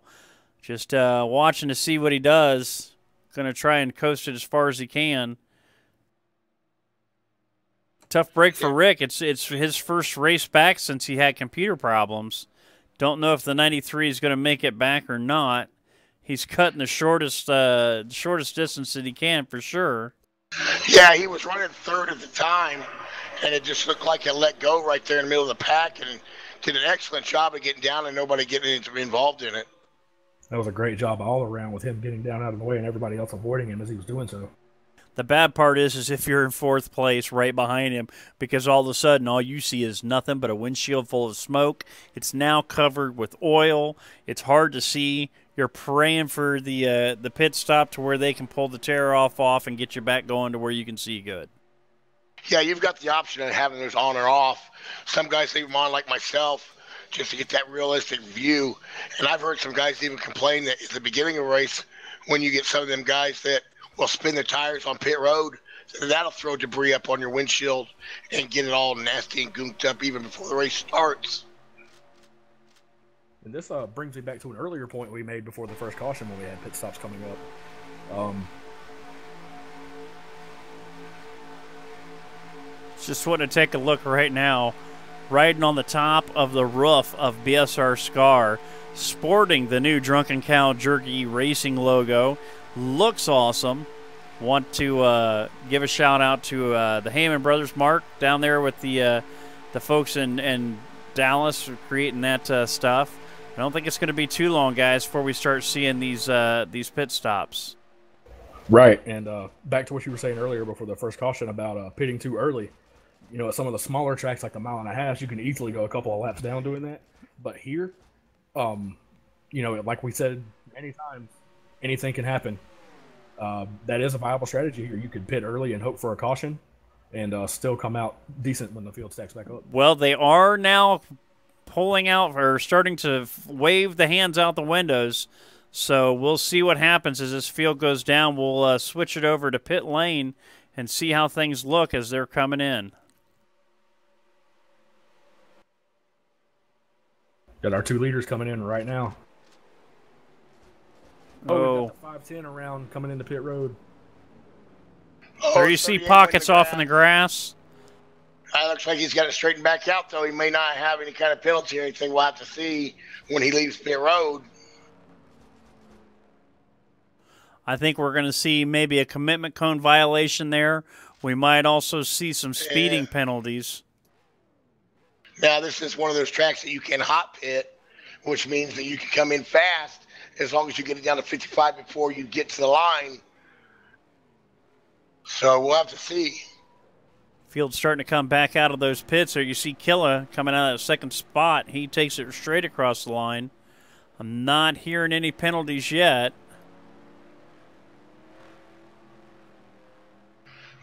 Just watching to see what he does. Going to try and coast it as far as he can. Tough break for Rick. It's his first race back since he had computer problems. Don't know if the 93 is going to make it back or not. He's cutting the shortest distance that he can for sure. Yeah, he was running third at the time, and it just looked like it let go right there in the middle of the pack, and did an excellent job of getting down and nobody getting involved in it. That was a great job all around with him getting down out of the way and everybody else avoiding him as he was doing so. The bad part is if you're in fourth place right behind him, because all of a sudden all you see is nothing but a windshield full of smoke. It's now covered with oil. It's hard to see. You're praying for the pit stop to where they can pull the tear off and get you back going to where you can see good. Yeah, you've got the option of having those on or off. Some guys leave them on, like myself, just to get that realistic view. And I've heard some guys even complain that at the beginning of a race, when you get some of them guys that will spin the tires on pit road, that'll throw debris up on your windshield and get it all nasty and gooped up even before the race starts. And this brings me back to an earlier point we made before the first caution when we had pit stops coming up. Just want to take a look right now. Riding on the top of the roof of BSR Scar, sporting the new Drunken Cow Jerky Racing logo. Looks awesome. Want to give a shout out to the Heyman Brothers, Mark, down there with the folks in Dallas for creating that stuff. I don't think it's going to be too long, guys, before we start seeing these pit stops. Right, and back to what you were saying earlier before the first caution about pitting too early. At some of the smaller tracks like the mile and a half, you can easily go a couple of laps down doing that. But here, like we said many times, anything can happen. That is a viable strategy here. You could pit early and hope for a caution and still come out decent when the field stacks back up. Well, they are now pulling out or starting to wave the hands out the windows. So we'll see what happens as this field goes down. We'll switch it over to pit lane and see how things look as they're coming in. Got our 2 leaders coming in right now. Oh, we've got the 510 around coming into pit road. There you see pockets off in the grass. Looks like he's got it straightened back out, though. He may not have any kind of penalty or anything. We'll have to see when he leaves pit road. I think we're going to see maybe a commitment cone violation there. We might also see some speeding penalties. Now, this is one of those tracks that you can hot pit, which means that you can come in fast as long as you get it down to 55 before you get to the line. So we'll have to see. Field's starting to come back out of those pits. There you see Killa coming out of that second spot. He takes it straight across the line. I'm not hearing any penalties yet.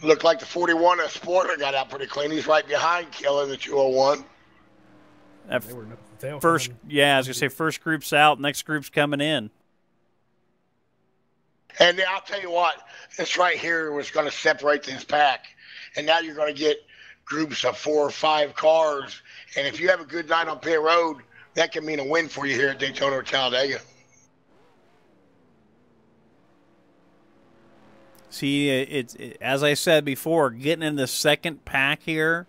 Looked like the 41 Sporter got out pretty clean. He's right behind Killa in the 201. First, yeah, I was going to say first group's out, next group's coming in. And I'll tell you what, this right here was going to separate this pack. And now you're going to get groups of 4 or 5 cars. And if you have a good night on pit road, that can mean a win for you here at Daytona or Talladega. See, as I said before, getting in the second pack here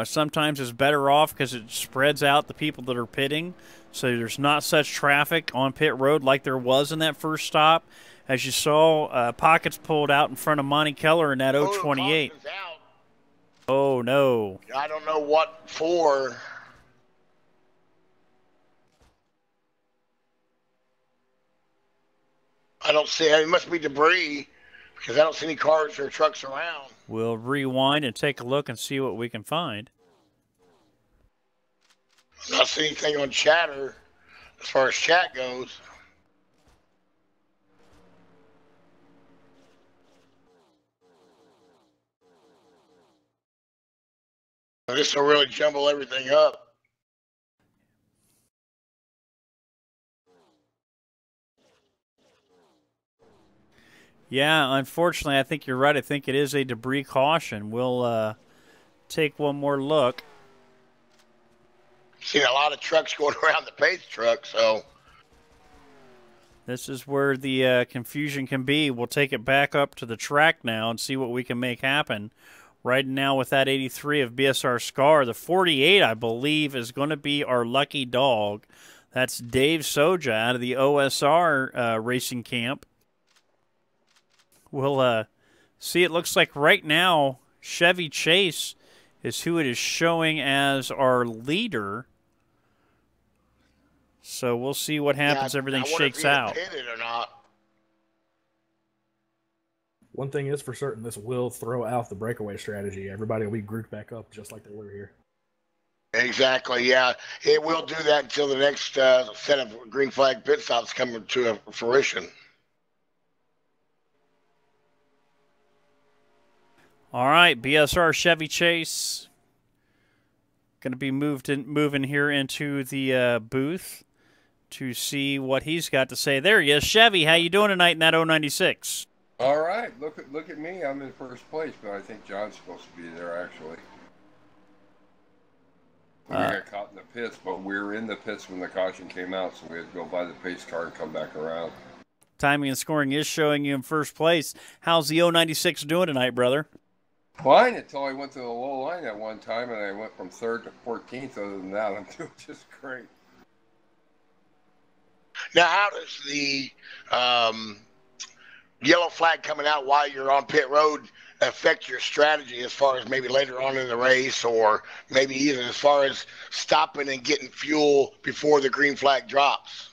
sometimes is better off because it spreads out the people that are pitting. So there's not such traffic on pit road like there was in that first stop. As you saw, pockets pulled out in front of Monty Keller in that 028. Oh, no. I don't know what for. I don't see it. It must be debris because I don't see any cars or trucks around. We'll rewind and take a look and see what we can find. I'm not seeing anything on chatter as far as chat goes. This will really jumble everything up. Yeah, unfortunately, I think you're right. I think it is a debris caution. We'll take one more look. Seen a lot of trucks going around the pace truck, so. This is where the confusion can be. We'll take it back up to the track now and see what we can make happen. Right now with that 83 of BSR Scar, the 48, I believe, is going to be our lucky dog. That's Dave Soja out of the OSR racing camp. We'll see. It looks like right now Chevy Chase is who it is showing as our leader. So we'll see what happens. Everything shakes out. Or not. One thing is for certain, this will throw out the breakaway strategy. Everybody will be grouped back up just like they were here. Exactly, yeah. It will do that until the next set of green flag pit stops come to fruition. All right, BSR Chevy Chase going to be moving here into the booth to see what he's got to say. There he is. Chevy, how you doing tonight in that 096? All right, look at me. I'm in first place, but I think John's supposed to be there actually. We got caught in the pits, but we were in the pits when the caution came out, so we had to go by the pace car and come back around. Timing and scoring is showing you in first place. How's the 096 doing tonight, brother? Fine, until I went to the low line at one time, and I went from 3rd to 14th. Other than that, I'm doing just great. Now, how does the yellow flag coming out while you're on pit road affect your strategy as far as maybe later on in the race, or maybe even as far as stopping and getting fuel before the green flag drops?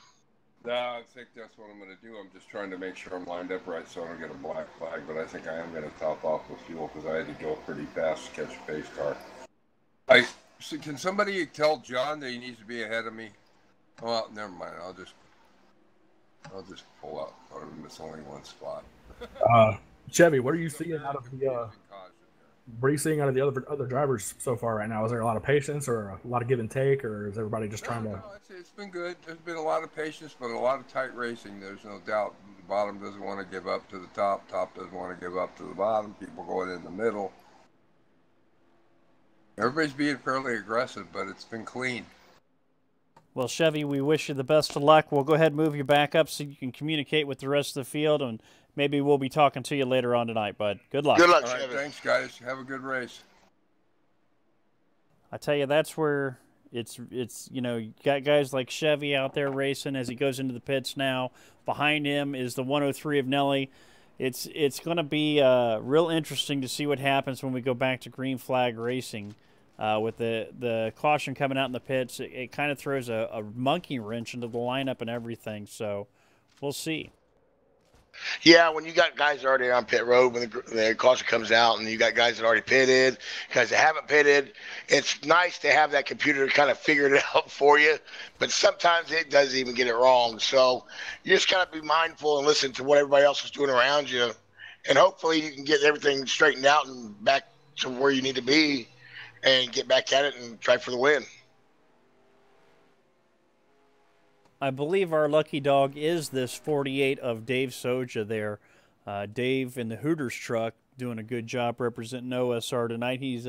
No, I think that's what I'm going to do. I'm just trying to make sure I'm lined up right so I don't get a black flag, but I think I am going to top off with fuel because I had to go pretty fast to catch a pace car. So can somebody tell John that he needs to be ahead of me? Well, never mind. I'll just pull out. I'll miss only one spot. Chevy, what are you seeing out of the what are you seeing out of the other drivers so far right now? Is there a lot of patience or a lot of give and take, or is everybody just trying to? No, it's been good. There's been a lot of patience, but a lot of tight racing. There's no doubt. The bottom doesn't want to give up to the top. Top doesn't want to give up to the bottom. People going in the middle. Everybody's being fairly aggressive, but it's been clean. Well, Chevy, we wish you the best of luck. We'll go ahead and move you back up so you can communicate with the rest of the field, and maybe we'll be talking to you later on tonight, bud. Good luck. Good luck, All right, Chevy. thanks, guys. Have a good race. I tell you, that's where it's you know, you got guys like Chevy out there racing as he goes into the pits now. Behind him is the 103 of Nelly. It's going to be real interesting to see what happens when we go back to green flag racing. With the caution coming out in the pits, it kind of throws a monkey wrench into the lineup and everything. So we'll see. Yeah, when you got guys already on pit road, when the caution comes out, and you got guys that already pitted, guys that haven't pitted, it's nice to have that computer to kind of figure it out for you. But sometimes it does even get it wrong. So you just got to be mindful and listen to what everybody else is doing around you, and hopefully you can get everything straightened out and back to where you need to be, and get back at it and try for the win. I believe our lucky dog is this 48 of Dave Soja there. Dave in the Hooters truck doing a good job representing OSR tonight. He's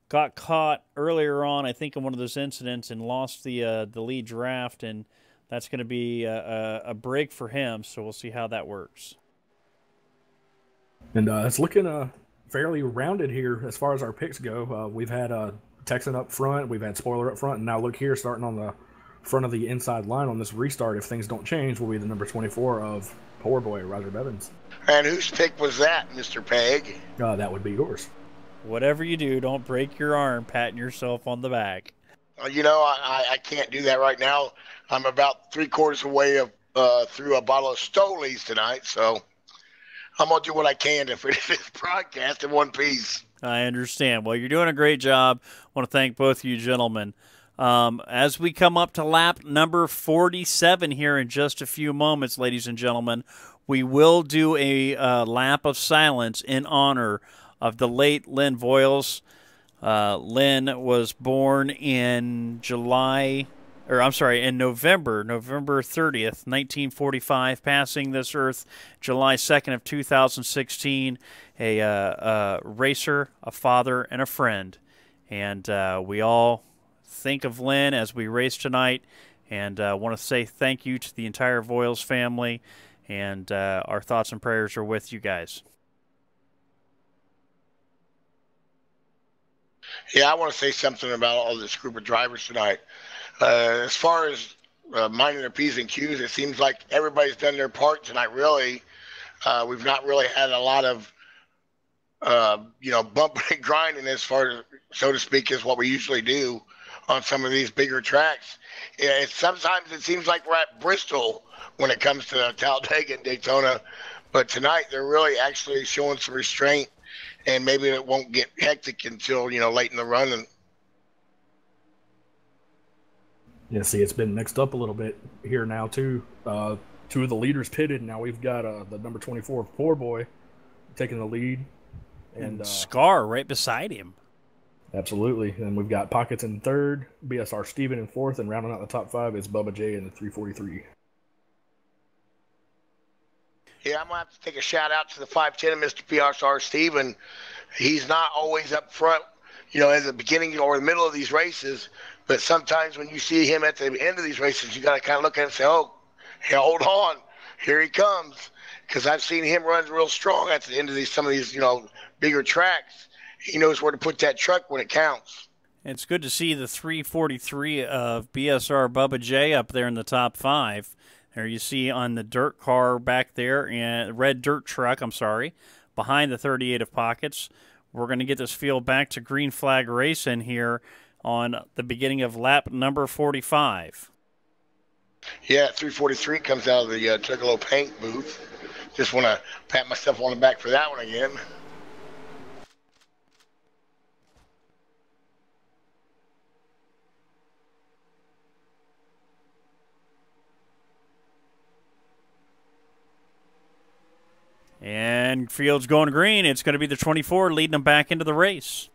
got caught earlier on, I think, in one of those incidents and lost the lead draft, and that's going to be a break for him, so we'll see how that works. And it's looking fairly rounded here as far as our picks go. We've had Texan up front, we've had Spoiler up front, and now look here, starting on the front of the inside line on this restart, if things don't change, will be the number 24 of Poor Boy, Roger Bevins. And whose pick was that, Mr. Peg? That would be yours. Whatever you do, don't break your arm patting yourself on the back. You know, I can't do that right now. I'm about 3/4 away through a bottle of Stolies tonight, so I'm going to do what I can to finish this broadcast in one piece. I understand. Well, you're doing a great job. I want to thank both of you gentlemen. As we come up to lap number 47 here in just a few moments, ladies and gentlemen, we will do a lap of silence in honor of the late Lynn Voiles. Lynn was born in November 30th, 1945, passing this earth July 2nd of 2016, a racer, a father, and a friend. And we all think of Lynn as we race tonight, and want to say thank you to the entire Voiles family, and our thoughts and prayers are with you guys. Yeah, I want to say something about all this group of drivers tonight. As far as minding their P's and Q's, it seems like everybody's done their part tonight, really. We've not really had a lot of, bumping and grinding, as far as, so to speak, is what we usually do on some of these bigger tracks. Yeah, sometimes it seems like we're at Bristol when it comes to Talladega and Daytona, but tonight they're really actually showing some restraint, and maybe it won't get hectic until, late in the run. And yeah, see, it's been mixed up a little bit here now, too. Two of the leaders pitted. Now we've got the number 24, Poor Boy, taking the lead. And Scar right beside him. Absolutely. And we've got Pockets in third, BSR Steven in fourth, and rounding out the top five is Bubba J in the 343. Yeah, I'm going to have to take a shout out to the 510 of Mr. PSR Steven. He's not always up front, at the beginning or the middle of these races, but sometimes when you see him at the end of these races, you got to kind of look at him and say, oh, yeah, hold on, here he comes. Because I've seen him run real strong at the end of some of these, bigger tracks. He knows where to put that truck when it counts. It's good to see the 343 of BSR Bubba J up there in the top five. There you see on the dirt car back there, and red dirt truck, behind the 38 of Pockets. We're going to get this field back to green flag racing here on the beginning of lap number 45. Yeah, 343 comes out of the Juggalo paint booth. Just want to pat myself on the back for that one again. And And field's going green. It's going to be the 24 leading them back into the race.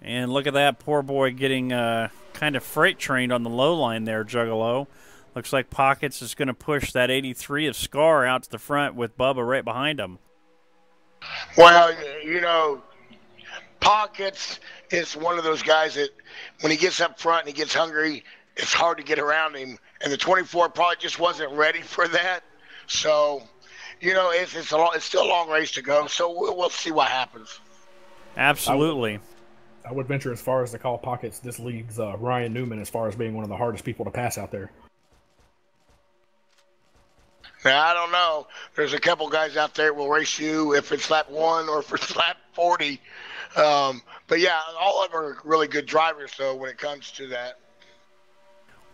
And look at that poor boy getting kind of freight trained on the low line there, Juggalo. Looks like Pockets is going to push that 83 of Scar out to the front with Bubba right behind him. Well, you know, Pockets is one of those guys that when he gets up front and he gets hungry, it's hard to get around him. And the 24 probably just wasn't ready for that. So, you know, it's still a long race to go. So we'll see what happens. Absolutely. I would venture as far as to call Pockets this league's Ryan Newman as far as being one of the hardest people to pass out there. Now, I don't know. There's a couple guys out there that will race you if it's lap 1 or if it's lap 40. But, yeah, all of them are really good drivers, though, when it comes to that.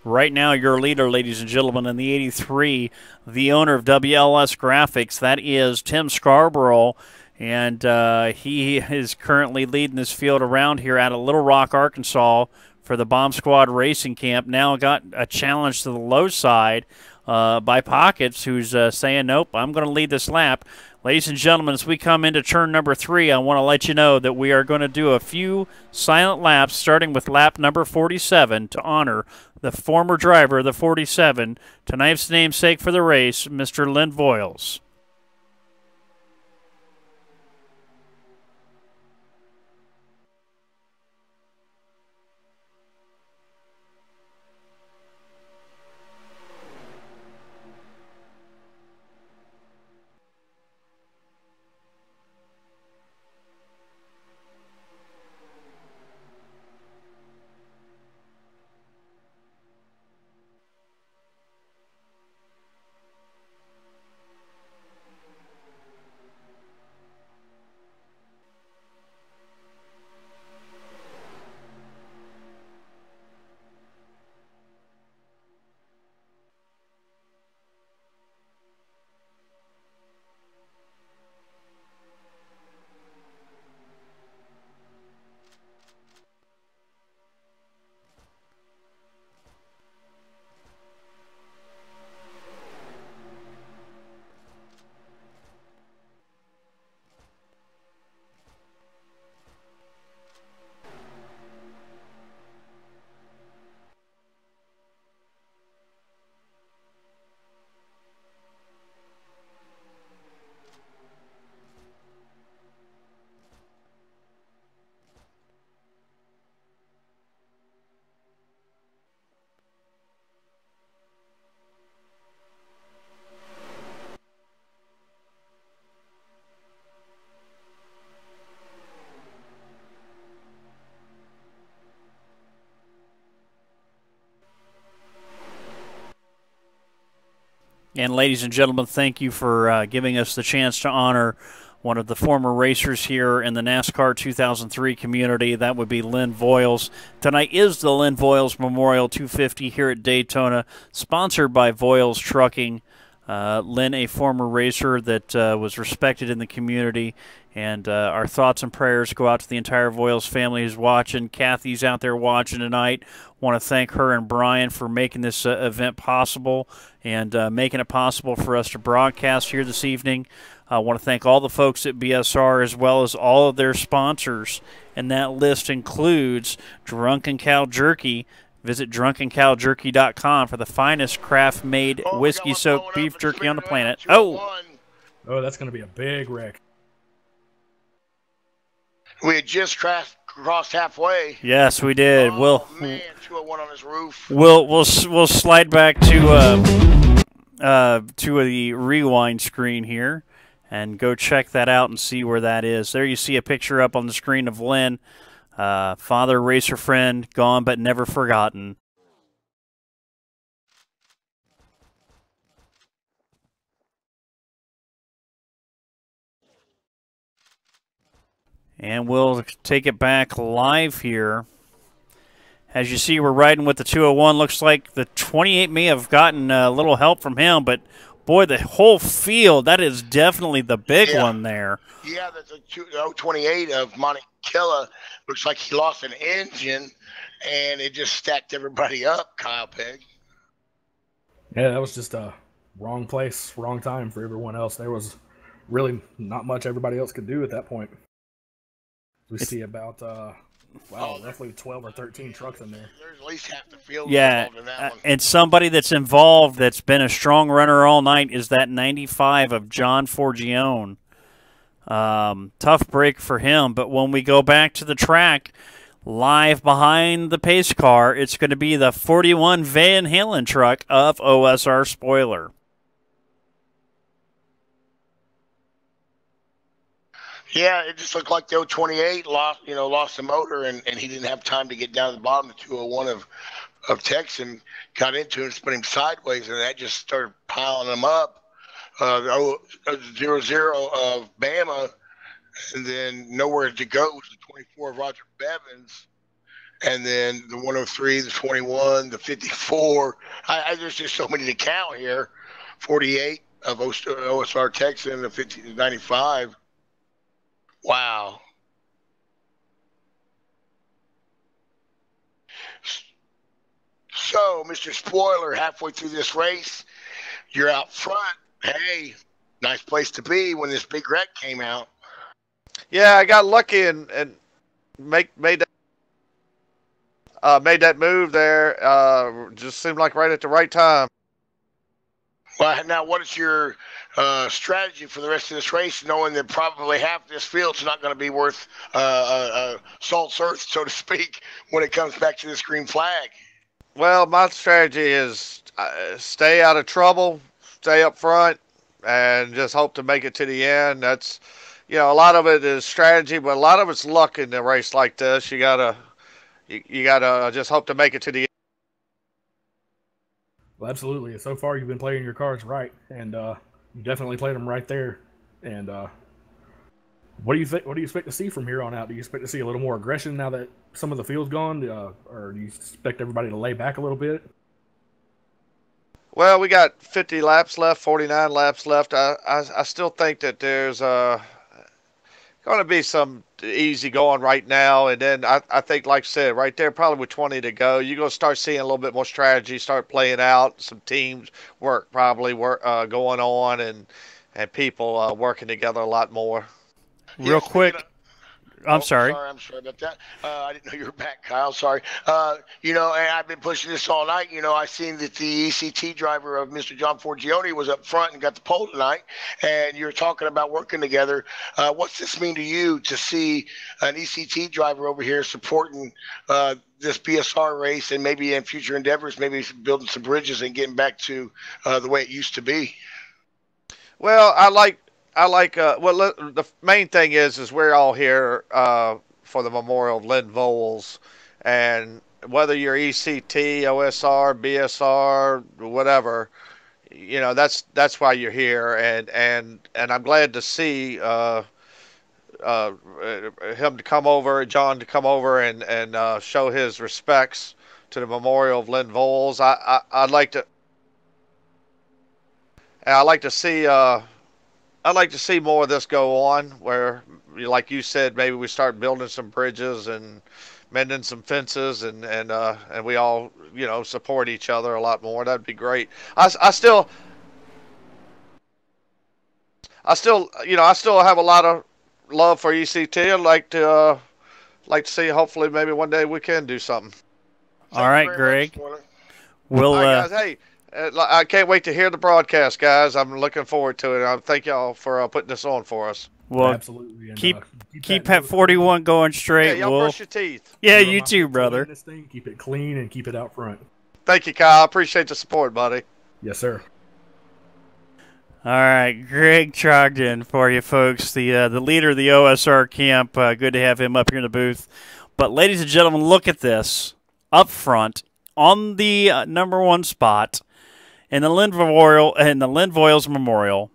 Right now, your leader, ladies and gentlemen, in the 83, the owner of WLS Graphics, that is Tim Scarborough. And he is currently leading this field around here out of Little Rock, Arkansas for the Bomb Squad Racing Camp. Now got a challenge to the low side by Pockets, who's saying, nope, I'm going to lead this lap. Ladies and gentlemen, as we come into turn number 3, I want to let you know that we are going to do a few silent laps, starting with lap number 47 to honor the former driver of the 47, tonight's namesake for the race, Mr. Lynn Voiles. And ladies and gentlemen, thank you for giving us the chance to honor one of the former racers here in the NASCAR 2003 community. That would be Lynn Voiles. Tonight is the Lynn Voiles Memorial 250 here at Daytona, sponsored by Voiles Trucking. Lynn, a former racer that was respected in the community, and our thoughts and prayers go out to the entire Voiles family who's watching. Kathy's out there watching tonight. Want to thank her and Brian for making this event possible and making it possible for us to broadcast here this evening. I want to thank all the folks at BSR as well as all of their sponsors, and that list includes Drunken Cow Jerky. Visit drunkencowjerky.com for the finest craft-made whiskey-soaked beef jerky on the planet. Oh, that's going to be a big wreck. We had just crossed halfway. Yes, we did. Oh, man, 201 on his roof. We'll slide back to the rewind screen here and go check that out and see where that is. There you see a picture up on the screen of Lynn. Father, racer friend, gone but never forgotten. And we'll take it back live here. As you see, we're riding with the 201. Looks like the 28 may have gotten a little help from him, but Boy, the whole field, that is definitely the big Yeah. one there. Yeah, that's a 028 of Monte Killa. Looks like he lost an engine, and it just stacked everybody up, Kyle Pegg. Yeah, that was just a wrong place, wrong time for everyone else. There was really not much everybody else could do at that point. We see about roughly 12 or 13 trucks in there. There's at least half the field involved in that one. And somebody that's involved that's been a strong runner all night is that 95 of John Forgione. Tough break for him, but when we go back to the track, live behind the pace car, it's going to be the 41 Van Halen truck of OSR Spoiler. Yeah, it just looked like the 028 lost the motor, and he didn't have time to get down to the bottom. The 201 of Texan got into it and spun him sideways, and that just started piling him up. The 00 of Bama, and then nowhere to go was the 24 of Roger Bevins, and then the 103, the 21, the 54. There's just so many to count here. 48 of OSR Texan, the 95. Wow. So, Mr. Spoiler, halfway through this race, you're out front. Hey, nice place to be when this big wreck came out. Yeah, I got lucky and made that move there. Just seemed like right at the right time. Well, now, what is your strategy for the rest of this race, knowing that probably half this field's not going to be worth salt's earth, so to speak, when it comes back to this green flag? Well, my strategy is stay out of trouble, stay up front, and just hope to make it to the end. That's, a lot of it is strategy, but a lot of it's luck in a race like this. You gotta just hope to make it to the end. Well, absolutely. So far, you've been playing your cards right, and you definitely played them right there. And what do you think? What do you expect to see from here on out? Do you expect to see a little more aggression now that some of the field's gone, or do you expect everybody to lay back a little bit? Well, we got 50 laps left, 49 laps left. I still think that there's going to be some easy going right now, and then I think, like I said, right there, probably with 20 to go, you're going to start seeing a little bit more strategy start playing out, some teams work going on, and people working together a lot more. Real quick. I'm sorry. I'm sorry about that. I didn't know you were back, Kyle. Sorry. And I've been pushing this all night. I seen that the ECT driver of Mr. John Forgione was up front and got the pole tonight, and you're talking about working together. What's this mean to you to see an ECT driver over here supporting this BSR race, and maybe in future endeavors, maybe building some bridges and getting back to the way it used to be? Well, the main thing is we're all here for the memorial of Lynn Voles, and whether you're ECT, OSR, BSR, whatever, that's why you're here, and I'm glad to see him to come over, John to come over and show his respects to the memorial of Lynn Voles. I'd like to see. I'd like to see more of this go on where, like you said, maybe we start building some bridges and mending some fences and we all, support each other a lot more. That'd be great. I still have a lot of love for ECT. I'd like to see, hopefully maybe one day we can do something. All right, Greg. All right, guys, hey, I can't wait to hear the broadcast, guys. I'm looking forward to it. I thank y'all for putting this on for us. Well, absolutely. And, keep that 41 going straight. Yeah, y'all brush your teeth. Yeah, you too, brother. This thing, keep it clean and keep it out front. Thank you, Kyle. I appreciate the support, buddy. Yes, sir. All right, Greg Trogdon for you folks, the leader of the OSR camp. Good to have him up here in the booth. But ladies and gentlemen, look at this up front on the number one spot in the Lynn Voiles Memorial.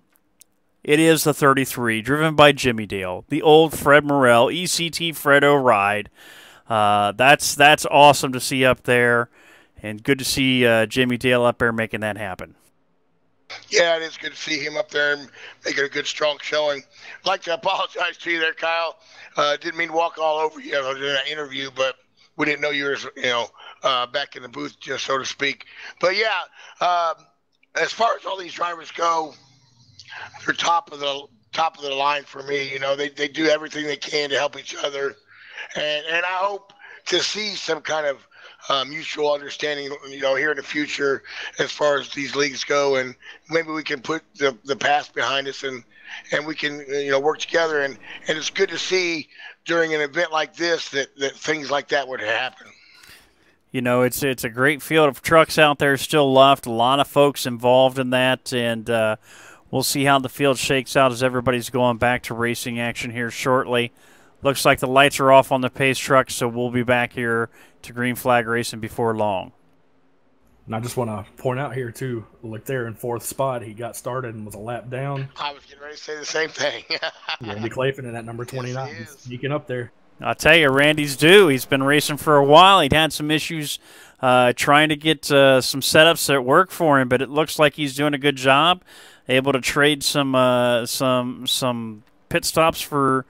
It is the 33, driven by Jimmy Dale, the old Fred Morrell, ECT Fredo ride. That's awesome to see up there, and good to see Jimmy Dale up there making that happen. Yeah, it is good to see him up there and making a good, strong showing. I'd like to apologize to you there, Kyle. Didn't mean to walk all over you during that interview, but we didn't know you were, back in the booth, just so to speak. But yeah, as far as all these drivers go, they're top of the line for me. They do everything they can to help each other, and I hope to see some kind of mutual understanding, here in the future as far as these leagues go, and maybe we can put the past behind us and we can work together, and it's good to see during an event like this that things like that would happen. It's a great field of trucks out there still left. A lot of folks involved in that, and we'll see how the field shakes out as everybody's going back to racing action here shortly. Looks like the lights are off on the pace truck, so we'll be back here to green flag racing before long. And I just want to point out here, too, look there in fourth spot. He got started and was a lap down. I was getting ready to say the same thing. Randy Clayton in that number 29. Yes, sneaking up there. I'll tell you, Randy's due. He's been racing for a while. He'd had some issues trying to get some setups that work for him, but it looks like he's doing a good job, able to trade some pit stops for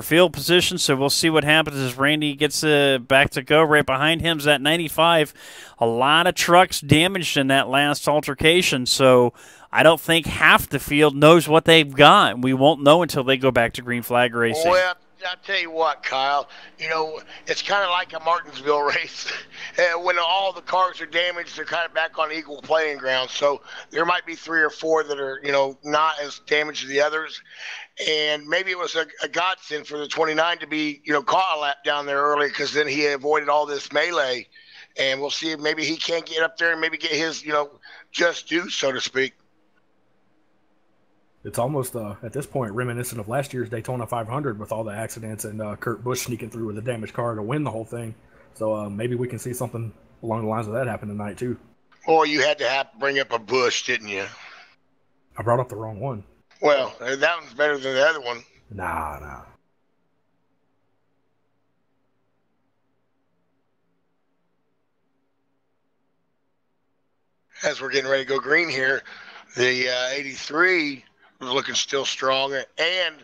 field position. So we'll see what happens as Randy gets back to go. Right behind him is that 95. A lot of trucks damaged in that last altercation, so I don't think half the field knows what they've got. We won't know until they go back to green flag racing. Well, I'll tell you what, Kyle, it's kind of like a Martinsville race. When all the cars are damaged, they're kind of back on equal playing ground. So there might be 3 or 4 that are, not as damaged as the others. And maybe it was a godsend for the 29 to be, caught a lap down there early, because then he avoided all this melee. And we'll see if maybe he can't get up there and maybe get his, just due, so to speak. It's almost, at this point, reminiscent of last year's Daytona 500 with all the accidents and Kurt Busch sneaking through with a damaged car to win the whole thing. So maybe we can see something along the lines of that happen tonight, too. Or you had to bring up a Busch, didn't you? I brought up the wrong one. Well, that one's better than the other one. Nah. As we're getting ready to go green here, the 83 was looking still strong, and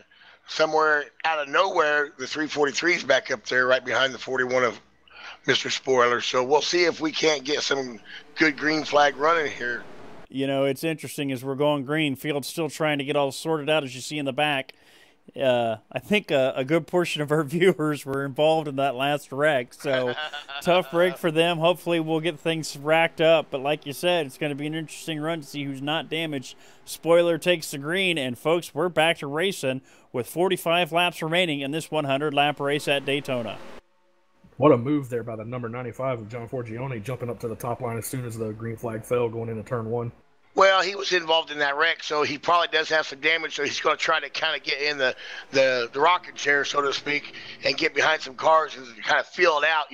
somewhere out of nowhere, the 343 is back up there right behind the 41 of Mr. Spoiler. So we'll see if we can't get some good green flag running here. It's interesting as we're going green. Field's still trying to get all sorted out, as you see in the back. I think a good portion of our viewers were involved in that last wreck, so tough break for them. Hopefully we'll get things racked up, but like you said, it's going to be an interesting run to see who's not damaged. Spoiler takes the green, and folks, we're back to racing with 45 laps remaining in this 100-lap race at Daytona. What a move there by the number 95 of John Forgione, jumping up to the top line as soon as the green flag fell going into turn 1. Well, he was involved in that wreck, so he probably does have some damage, so he's going to try to kind of get in the rocket chair, so to speak, and get behind some cars and kind of feel it out,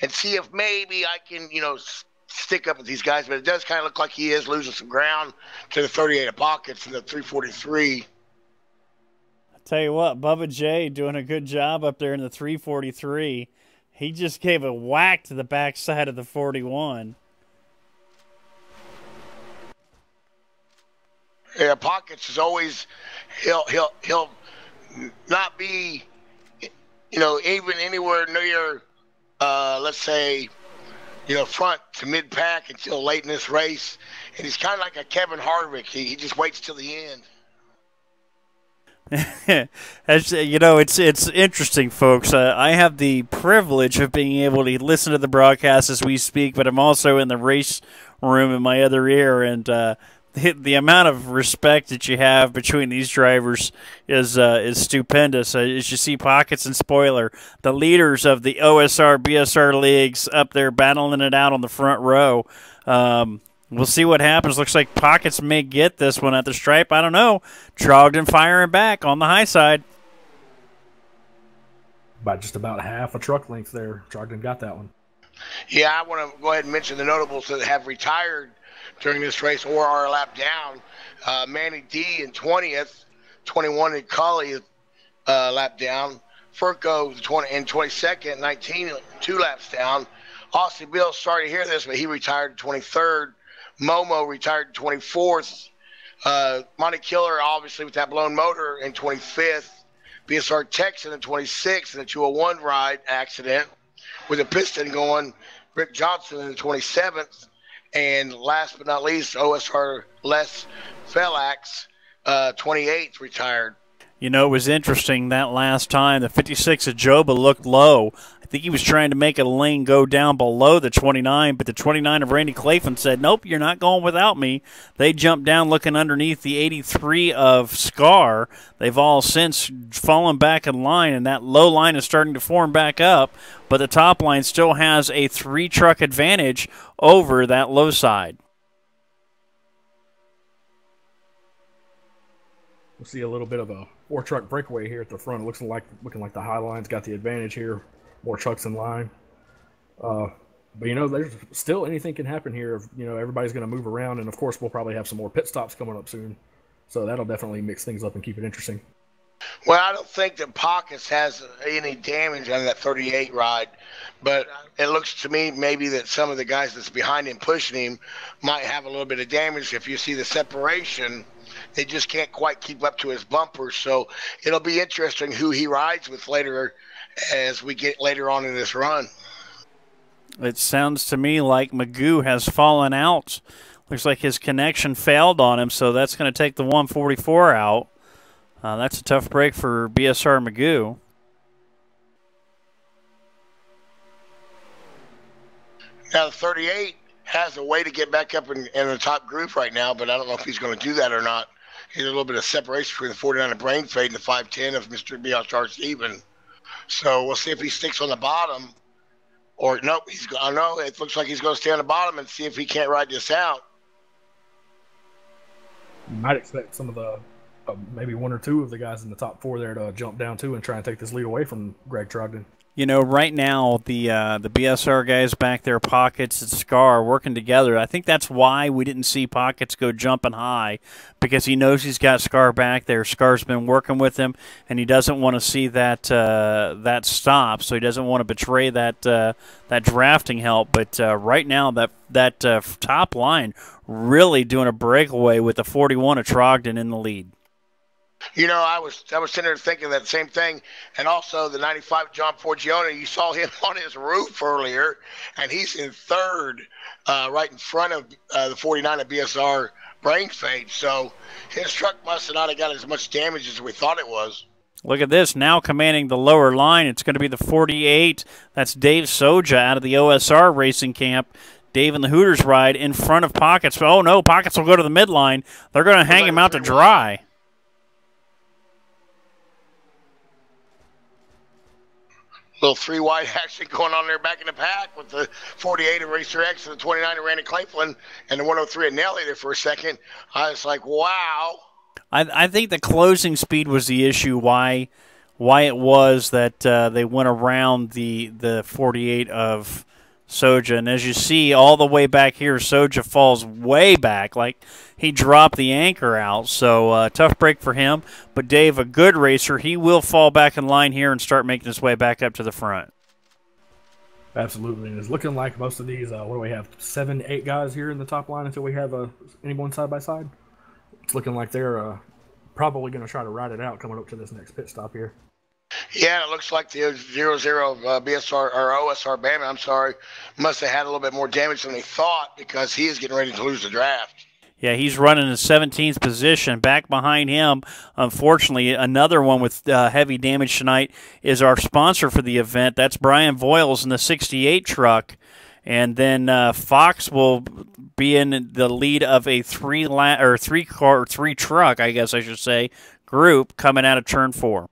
and see if maybe I can, stick up with these guys. But it does kind of look like he is losing some ground to the 38 of Pockets and the 343. I'll tell you what, Bubba J doing a good job up there in the 343. He just gave a whack to the backside of the 41. Yeah, Pockets is always he'll not be even anywhere near let's say front to mid pack until late in this race, and he's kind of like a Kevin Harvick. He just waits till the end. As it's interesting, folks. I have the privilege of being able to listen to the broadcast as we speak, but I'm also in the race room in my other ear, and the amount of respect that you have between these drivers is stupendous. As you see Pockets and Spoiler, the leaders of the OSR, BSR leagues, up there battling it out on the front row. We'll see what happens. Looks like Pockets may get this one at the stripe. I don't know. Trogdon firing back on the high side. By just about half a truck length there. Trogdon got that one. Yeah, I want to go ahead and mention the notables that have retired during this race or are a lap down. Manny D in 20th, 21 in Cully lap down. Furco in 22nd, 19, 2 laps down. Austin Bill, sorry to hear this, but he retired 23rd. Momo retired 24th. Monte Killer, obviously, with that blown motor in 25th. BSR Texan in 26th in a 201 ride accident with a piston going. Rick Johnson in the 27th. And last but not least, OSR Les Felax, 28th, retired. You know, it was interesting that last time. The 56 of Joba looked low. I think he was trying to make a lane go down below the 29, but the 29 of Randy Claflin said, nope, you're not going without me. They jumped down looking underneath the 83 of Scar. They've all since fallen back in line, and that low line is starting to form back up, but the top line still has a 3-truck advantage over that low side. We'll see a little bit of a 4-truck breakaway here at the front. It looking like the high line's got the advantage here. More trucks in line. But, you know, there's still anything can happen here. You know, everybody's going to move around. And, of course, we'll probably have some more pit stops coming up soon. So that'll definitely mix things up and keep it interesting. Well, I don't think that Pockets has any damage on that 38 ride. But it looks to me maybe that some of the guys that's behind him pushing him might have a little bit of damage. If you see the separation, they just can't quite keep up to his bumper. So it'll be interesting who he rides with later as we get later on in this run. It sounds to me like Magoo has fallen out. Looks like his connection failed on him, so that's going to take the 144 out. That's a tough break for BSR Magoo. Now, the 38 has a way to get back up in the top group right now, but I don't know if he's going to do that or not. There's a little bit of separation between the 49 of Brain Fade and the 510 of Mr. BSR Steven. So we'll see if he sticks on the bottom. Or, nope, I know it looks like he's going to stay on the bottom and see if he can't ride this out. You might expect some of the, maybe 1 or 2 of the guys in the top 4 there to jump down too and try and take this lead away from Greg Trogdon. You know, right now, the BSR guys back there, Pockets and Scar, working together. I think that's why we didn't see Pockets go jumping high, because he knows he's got Scar back there. Scar's been working with him, and he doesn't want to see that that stop, so he doesn't want to betray that that drafting help. But right now, that top line really doing a breakaway with the 41 of Trogdon in the lead. You know, I was sitting there thinking that same thing, and also the 95 John Forgione. You saw him on his roof earlier, and he's in third, right in front of the 49 of BSR Brain Fade. So his truck must have not have got as much damage as we thought it was. Look at this, now commanding the lower line. It's going to be the 48. That's Dave Soja out of the OSR Racing Camp. Dave and the Hooters ride in front of Pockets. Oh, no, Pockets will go to the midline. They're going to hang him out to dry. Little 3-wide action going on there back in the pack with the 48 of Racer X and the 29 of Randy Claflin and the 103 of Nelly there for a second. I was like, wow. I think the closing speed was the issue, why it was that they went around the 48 of Soja. And as you see, all the way back here, Soja falls way back, like he dropped the anchor out. So tough break for him. But Dave, a good racer, he will fall back in line here and start making his way back up to the front. Absolutely. And it's looking like most of these, what do we have, 7, 8 guys here in the top line until we have anyone side by side? It's looking like they're probably going to try to ride it out coming up to this next pit stop here. Yeah, it looks like the 0-0 BSR or OSR Bandit, I'm sorry, must have had a little bit more damage than they thought because he is getting ready to lose the draft. Yeah, he's running in 17th position. Back behind him, unfortunately, another one with heavy damage tonight is our sponsor for the event. That's Brian Voiles in the 68 truck. And then Fox will be in the lead of a three truck, I guess I should say, group coming out of turn 4.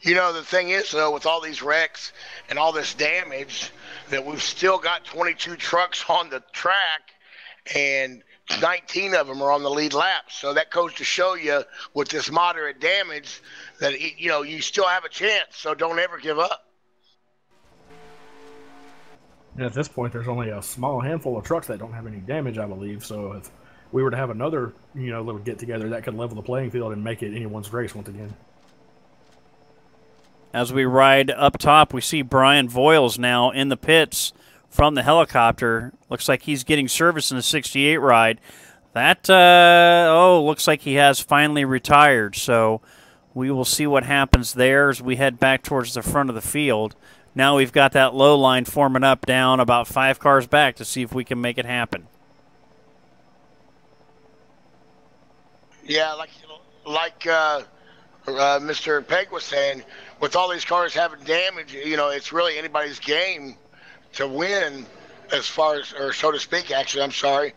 You know, the thing is, though, with all these wrecks and all this damage, that we've still got 22 trucks on the track, and 19 of them are on the lead lap. So that goes to show you, with this moderate damage, that, you know, you still have a chance. So don't ever give up. And at this point, there's only a small handful of trucks that don't have any damage, I believe. So if we were to have another, you know, little get-together, that could level the playing field and make it anyone's race once again. As we ride up top, we see Brian Voiles now in the pits from the helicopter. Looks like he's getting service in the 68 ride. That, looks like he has finally retired. So we will see what happens there as we head back towards the front of the field. Now we've got that low line forming up down about 5 cars back to see if we can make it happen. Yeah, like Mr. Peg was saying, with all these cars having damage, it's really anybody's game to win, as far as, or so to speak. Actually, I'm sorry.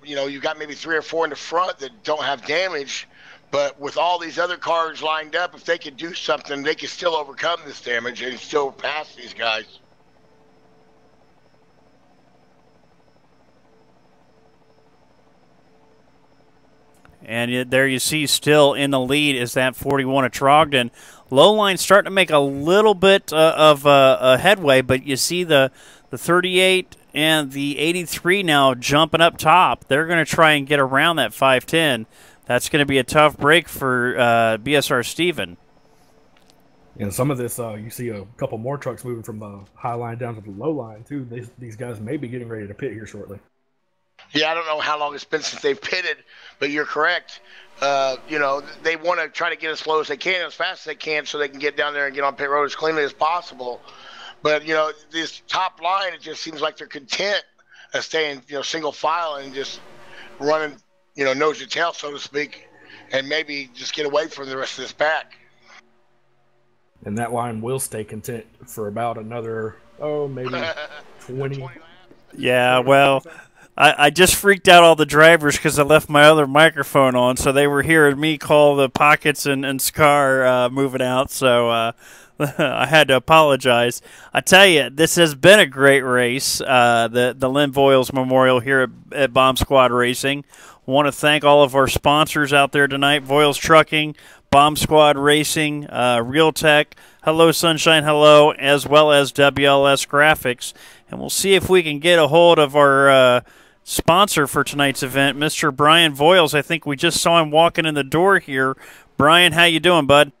You've got maybe 3 or 4 in the front that don't have damage, but with all these other cars lined up, if they could do something, they could still overcome this damage and still pass these guys. And there you see still in the lead is that 41 of Trogdon. Low line starting to make a little bit of a headway, but you see the 38 and the 83 now jumping up top. They're going to try and get around that 510. That's going to be a tough break for BSR Steven. And some of this, you see a couple more trucks moving from the high line down to the low line, too. These guys may be getting ready to pit here shortly. Yeah, I don't know how long it's been since they've pitted, but you're correct. They want to try to get as slow as they can, as fast as they can, so they can get down there and get on pit road as cleanly as possible. But, this top line, it just seems like they're content of staying, single file and just running, nose to tail, so to speak, and maybe just get away from the rest of this pack. And that line will stay content for about another, maybe 20. Yeah, well, I just freaked out all the drivers because I left my other microphone on, so they were hearing me call the Pockets and Scar moving out, so I had to apologize. I tell you, this has been a great race, the Lynn Voiles Memorial here at Bomb Squad Racing. I want to thank all of our sponsors out there tonight, Voiles Trucking, Bomb Squad Racing, Real Tech, Hello Sunshine Hello, as well as WLS Graphics. And we'll see if we can get a hold of our sponsor for tonight's event, Mr. Brian Voiles. I think we just saw him walking in the door here. Brian, how you doing, bud?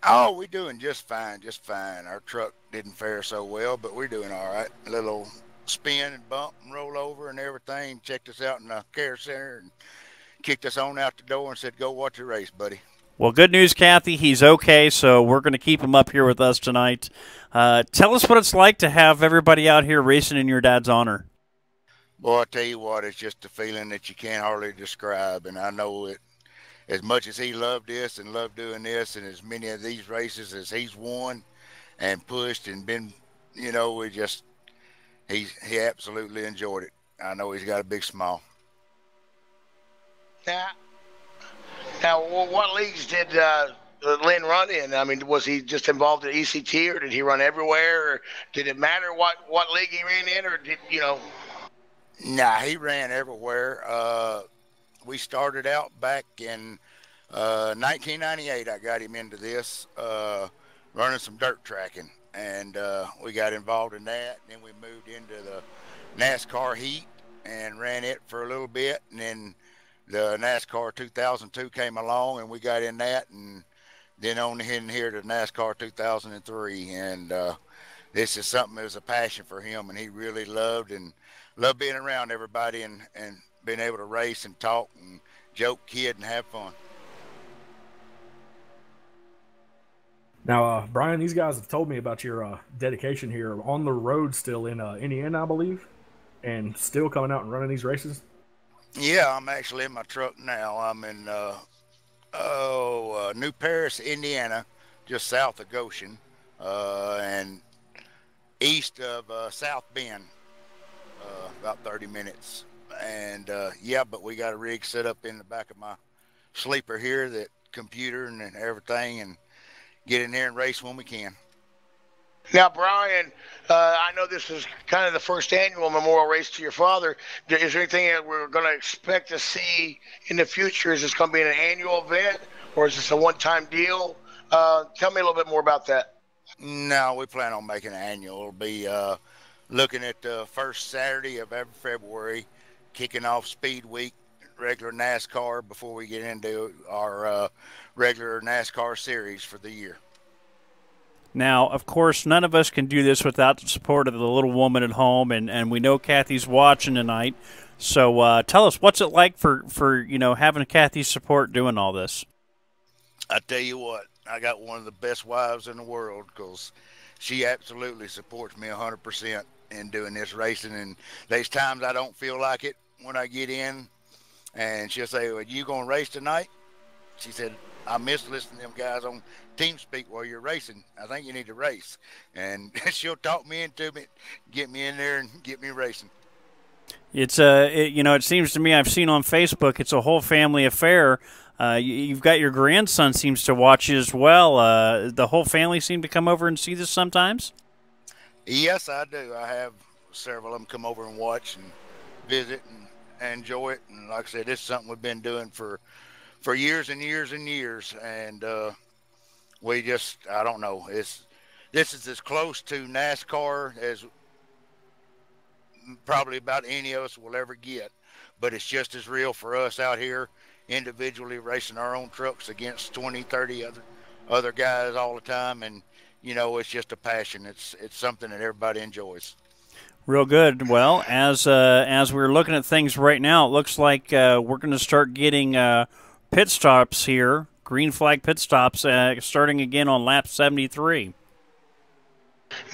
Oh, we're doing just fine, just fine. Our truck didn't fare so well, but we're doing all right. A little spin and bump and roll over and everything. Checked us out in the care center and kicked us on out the door and said, go watch the race, buddy. Well, good news, Kathy. He's okay, so we're going to keep him up here with us tonight. Tell us what it's like to have everybody out here racing in your dad's honor. Boy, I tell you what, it's just a feeling that you can't hardly describe. And I know it, as much as he loved this and loved doing this and as many of these races as he's won and pushed and been, he absolutely enjoyed it. I know he's got a big smile. Now, what leagues did Lynn run in? I mean, was he just involved in ECT, or did he run everywhere? Or did it matter what league he ran in, or did Nah, he ran everywhere. We started out back in 1998. I got him into this, running some dirt tracking, and we got involved in that. And then we moved into the NASCAR heat and ran it for a little bit, and then the NASCAR 2002 came along, and we got in that, and then on in here to NASCAR 2003. And this is something that was a passion for him, and he really loved being around everybody and being able to race and talk and joke, kid, and have fun. Now, Brian, these guys have told me about your dedication here on the road still in Indiana, I believe, and still coming out and running these races. Yeah, I'm actually in my truck now. I'm in New Paris, Indiana, just south of Goshen, and east of South Bend, about 30 minutes. And yeah, but we got a rig set up in the back of my sleeper here, that computer and everything, and get in there and race when we can. Now, Brian, I know this is kind of the first annual memorial race to your father. Is there anything that we're going to expect to see in the future? Is this going to be an annual event, or is this a one-time deal? Tell me a little bit more about that. No, we plan on making an annual. It'll be looking at the first Saturday of every February, kicking off Speed Week, regular NASCAR, before we get into our regular NASCAR series for the year. Now, of course, none of us can do this without the support of the little woman at home, and we know Kathy's watching tonight. So tell us, what's it like for having Kathy's support doing all this? I tell you what, I got one of the best wives in the world because she absolutely supports me 100% in doing this racing. And there's times I don't feel like it when I get in, and she'll say, "Well, you gonna race tonight?" She said, "I miss listening to them guys on TeamSpeak while you're racing. I think you need to race." And she'll talk me into it, get me in there, and get me racing. It's it seems to me, I've seen on Facebook, it's a whole family affair. You've got your grandson seems to watch you as well. The whole family seem to come over and see this sometimes? Yes, I do. I have several of them come over and watch and visit and enjoy it. And like I said, this is something we've been doing for years and years and years. And we just, I don't know. This is as close to NASCAR as probably about any of us will ever get. But it's just as real for us out here individually racing our own trucks against 20, 30 other guys all the time. And, it's just a passion. It's something that everybody enjoys. Real good. Well, as we're looking at things right now, it looks like we're going to start getting pit stops here, green flag pit stops, starting again on lap 73.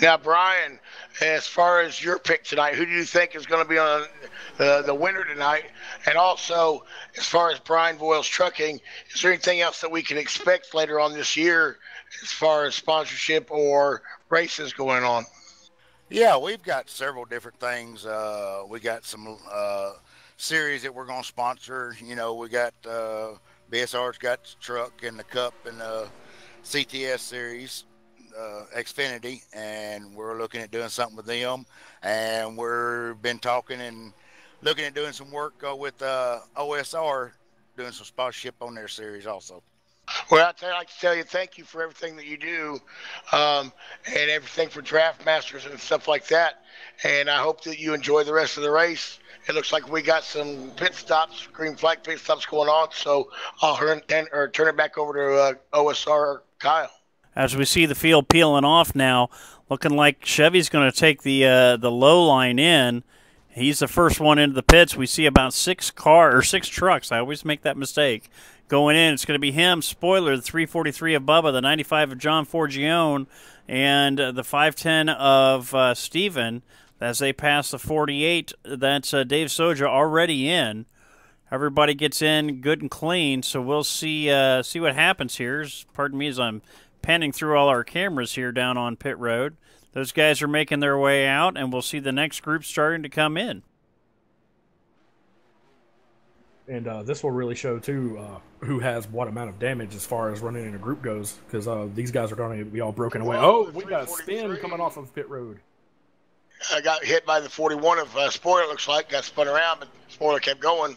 Now, Brian, as far as your pick tonight, who do you think is going to be on the winner tonight? And also, as far as Brian Voiles Trucking, is there anything else that we can expect later on this year as far as sponsorship or races going on? Yeah, we've got several different things. We got some series that we're going to sponsor. We got BSR's got the truck and the cup and the CTS series. Xfinity, and we're looking at doing something with them, and we've been talking and looking at doing some work with OSR, doing some sponsorship on their series also. Well, I'd like to tell you thank you for everything that you do, and everything for Draft Masters and stuff like that, and I hope that you enjoy the rest of the race. It looks like we got some pit stops, green flag pit stops going on, so I'll turn it back over to OSR Kyle. As we see the field peeling off now, looking like Chevy's going to take the low line in. He's the first one into the pits. We see about six trucks. I always make that mistake. Going in, it's going to be him, spoiler, the 343 of Bubba, the 95 of John Forgione, and the 510 of Steven. As they pass the 48, that's Dave Soja already in. Everybody gets in good and clean, so we'll see what happens here. Pardon me as I'm panning through all our cameras here down on pit road. Those guys are making their way out, and we'll see the next group starting to come in. And this will really show, too, who has what amount of damage as far as running in a group goes, because these guys are going to be all broken away. Oh, we got a spin coming off of pit road. I got hit by the 41 of Spoiler, looks like. Got spun around, but Spoiler kept going.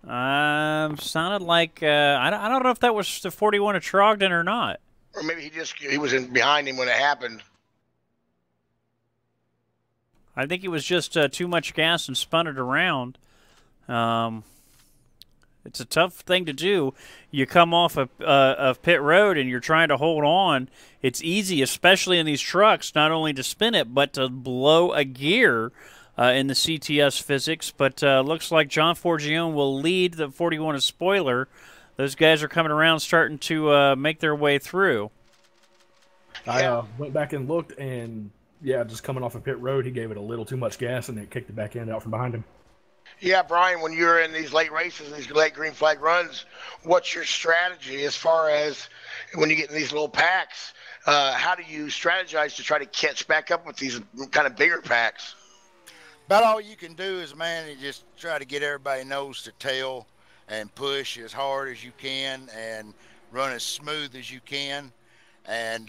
Sounded like I don't know if that was the 41 of Trogdon or not. Or maybe he was in behind him when it happened. I think it was just too much gas and spun it around. It's a tough thing to do. You come off of pit road and you're trying to hold on. It's easy, especially in these trucks, not only to spin it but to blow a gear. In the CTS physics, but looks like John Forgione will lead the 41 of Spoiler. Those guys are coming around, starting to make their way through. I went back and looked, and yeah, just coming off of pit road, he gave it a little too much gas, and it kicked the back end out from behind him. Yeah, Brian, when you're in these late races, these late green flag runs, what's your strategy as far as when you get in these little packs? How do you strategize to try to catch back up with these kind of bigger packs? About all you can do is, man, you just try to get everybody nose to tail and push as hard as you can and run as smooth as you can. And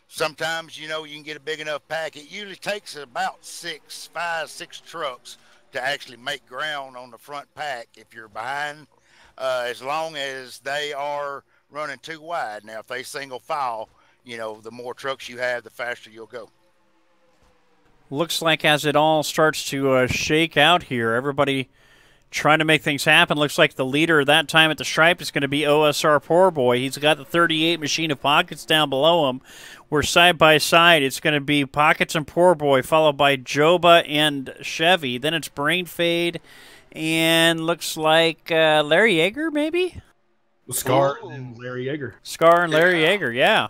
sometimes, you can get a big enough pack. It usually takes about 5, 6 trucks to actually make ground on the front pack if you're behind, as long as they are running too wide. Now, if they single file, the more trucks you have, the faster you'll go. Looks like as it all starts to shake out here, everybody trying to make things happen. Looks like the leader that time at the stripe is going to be OSR Poor Boy. He's got the 38 machine of Pockets down below him. We're side by side. It's going to be Pockets and Poor Boy, followed by Joba and Chevy. Then it's Brain Fade, and looks like Larry Yeager, maybe? Scar and Larry Yeager. Scar and Larry Yeager, yeah.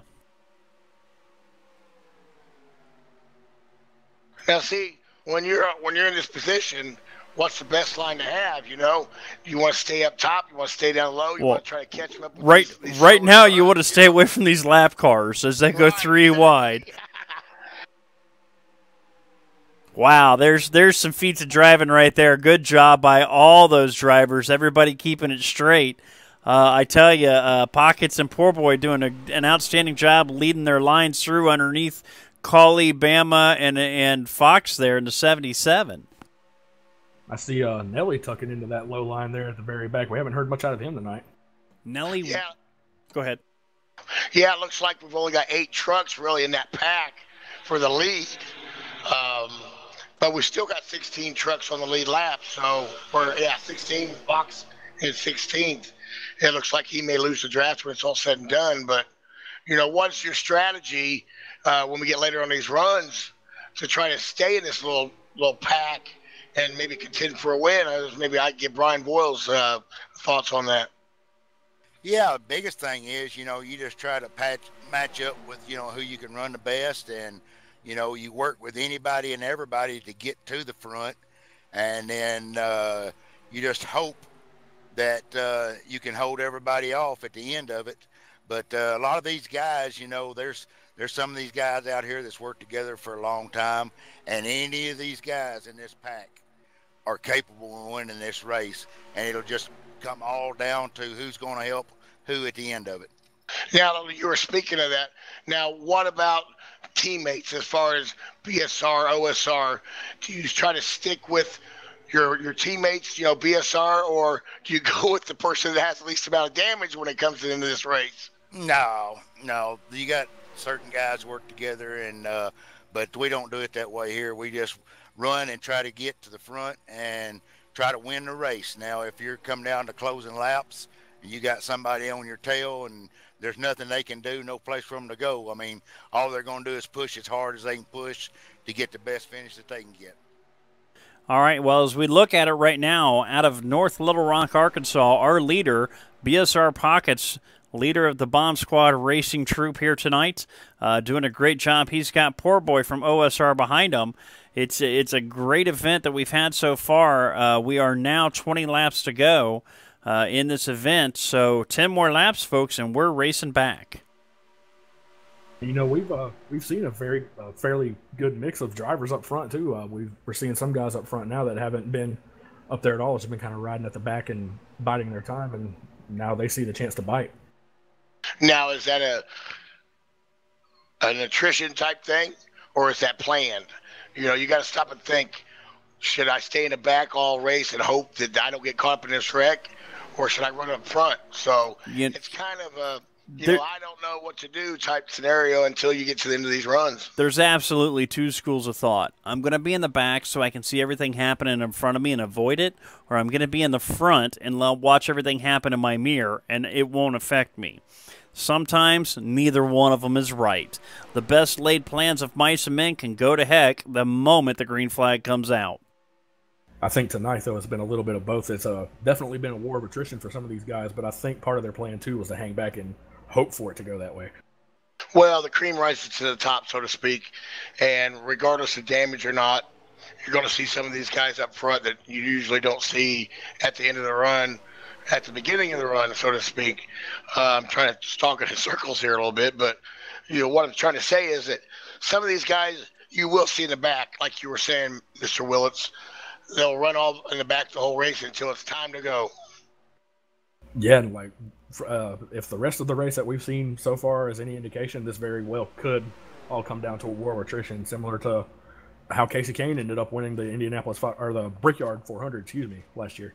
Now, see, when you're in this position, what's the best line to have? You know, you want to stay up top, you want to stay down low, you want to try to catch them up. With these right now, you want to stay away from these lap cars as they go 3 wide. Wow, there's some feats of driving right there. Good job by all those drivers. Everybody keeping it straight. I tell you, Pockets and Poor Boy doing an outstanding job leading their lines through underneath Cauley, Bama, and Fox there in the 77. I see Nelly tucking into that low line there at the very back. We haven't heard much out of him tonight. Nelly, yeah. Go ahead. Yeah, it looks like we've only got 8 trucks really in that pack for the lead. But we still got 16 trucks on the lead lap. So, 16. Fox is 16th. It looks like he may lose the draft when it's all said and done. But, you know, what's your strategy when we get later on these runs to try to stay in this little pack and maybe contend for a win? Maybe I get Brian Boyle's thoughts on that. Yeah, the biggest thing is, you know, you just try to match up with, you know, who you can run the best, and, you know, you work with anybody and everybody to get to the front, and then you just hope that you can hold everybody off at the end of it. But a lot of these guys, you know, there's some of these guys out here that's worked together for a long time, and any of these guys in this pack are capable of winning this race, and it'll just come all down to who's going to help who at the end of it. Now, you were speaking of that. Now, what about teammates as far as BSR, OSR? Do you try to stick with your teammates, you know, BSR, or do you go with the person that has the least amount of damage when it comes to the end of this race? No. You got certain guys work together, and but we don't do it that way here. We just run and try to get to the front and try to win the race. Now, if you're coming down to closing laps and you got somebody on your tail and there's nothing they can do, no place for them to go, I mean, all they're going to do is push as hard as they can push to get the best finish that they can get. All right, well, as we look at it right now, out of North Little Rock, Arkansas, our leader, BSR Pockets, leader of the Bomb Squad racing troop here tonight, doing a great job. He's got Poor Boy from OSR behind him. It's a great event that we've had so far. We are now 20 laps to go in this event, so 10 more laps, folks, and we're racing back. You know, we've seen a fairly good mix of drivers up front too. We're seeing some guys up front now that haven't been up there at all. It's been kind of riding at the back and biding their time, and now they see the chance to bite. Now, is that an attrition type thing, or is that planned? You know, you got to stop and think, should I stay in the back all race and hope that I don't get caught up in this wreck, or should I run up front? So it's kind of a, I don't know what to do type scenario until you get to the end of these runs. There's absolutely 2 schools of thought. I'm going to be in the back so I can see everything happening in front of me and avoid it, or I'm going to be in the front and watch everything happen in my mirror, and it won't affect me. Sometimes neither one of them is right. The best laid plans of mice and men can go to heck the moment the green flag comes out. I think tonight, though, it's been a little bit of both. It's definitely been a war of attrition for some of these guys, but I think part of their plan, too, was to hang back and hope for it to go that way. Well, the cream rises to the top, so to speak, and regardless of damage or not, you're going to see some of these guys up front that you usually don't see at the end of the run, at the beginning of the run, so to speak. I'm trying to stalk in circles here a little bit, but you know what I'm trying to say is that some of these guys you will see in the back, like you were saying, Mr. Willits. They'll run all in the back the whole race until it's time to go. Yeah, and like if the rest of the race that we've seen so far is any indication, this very well could all come down to a war of attrition, similar to how Casey Kane ended up winning the the Brickyard 400, last year.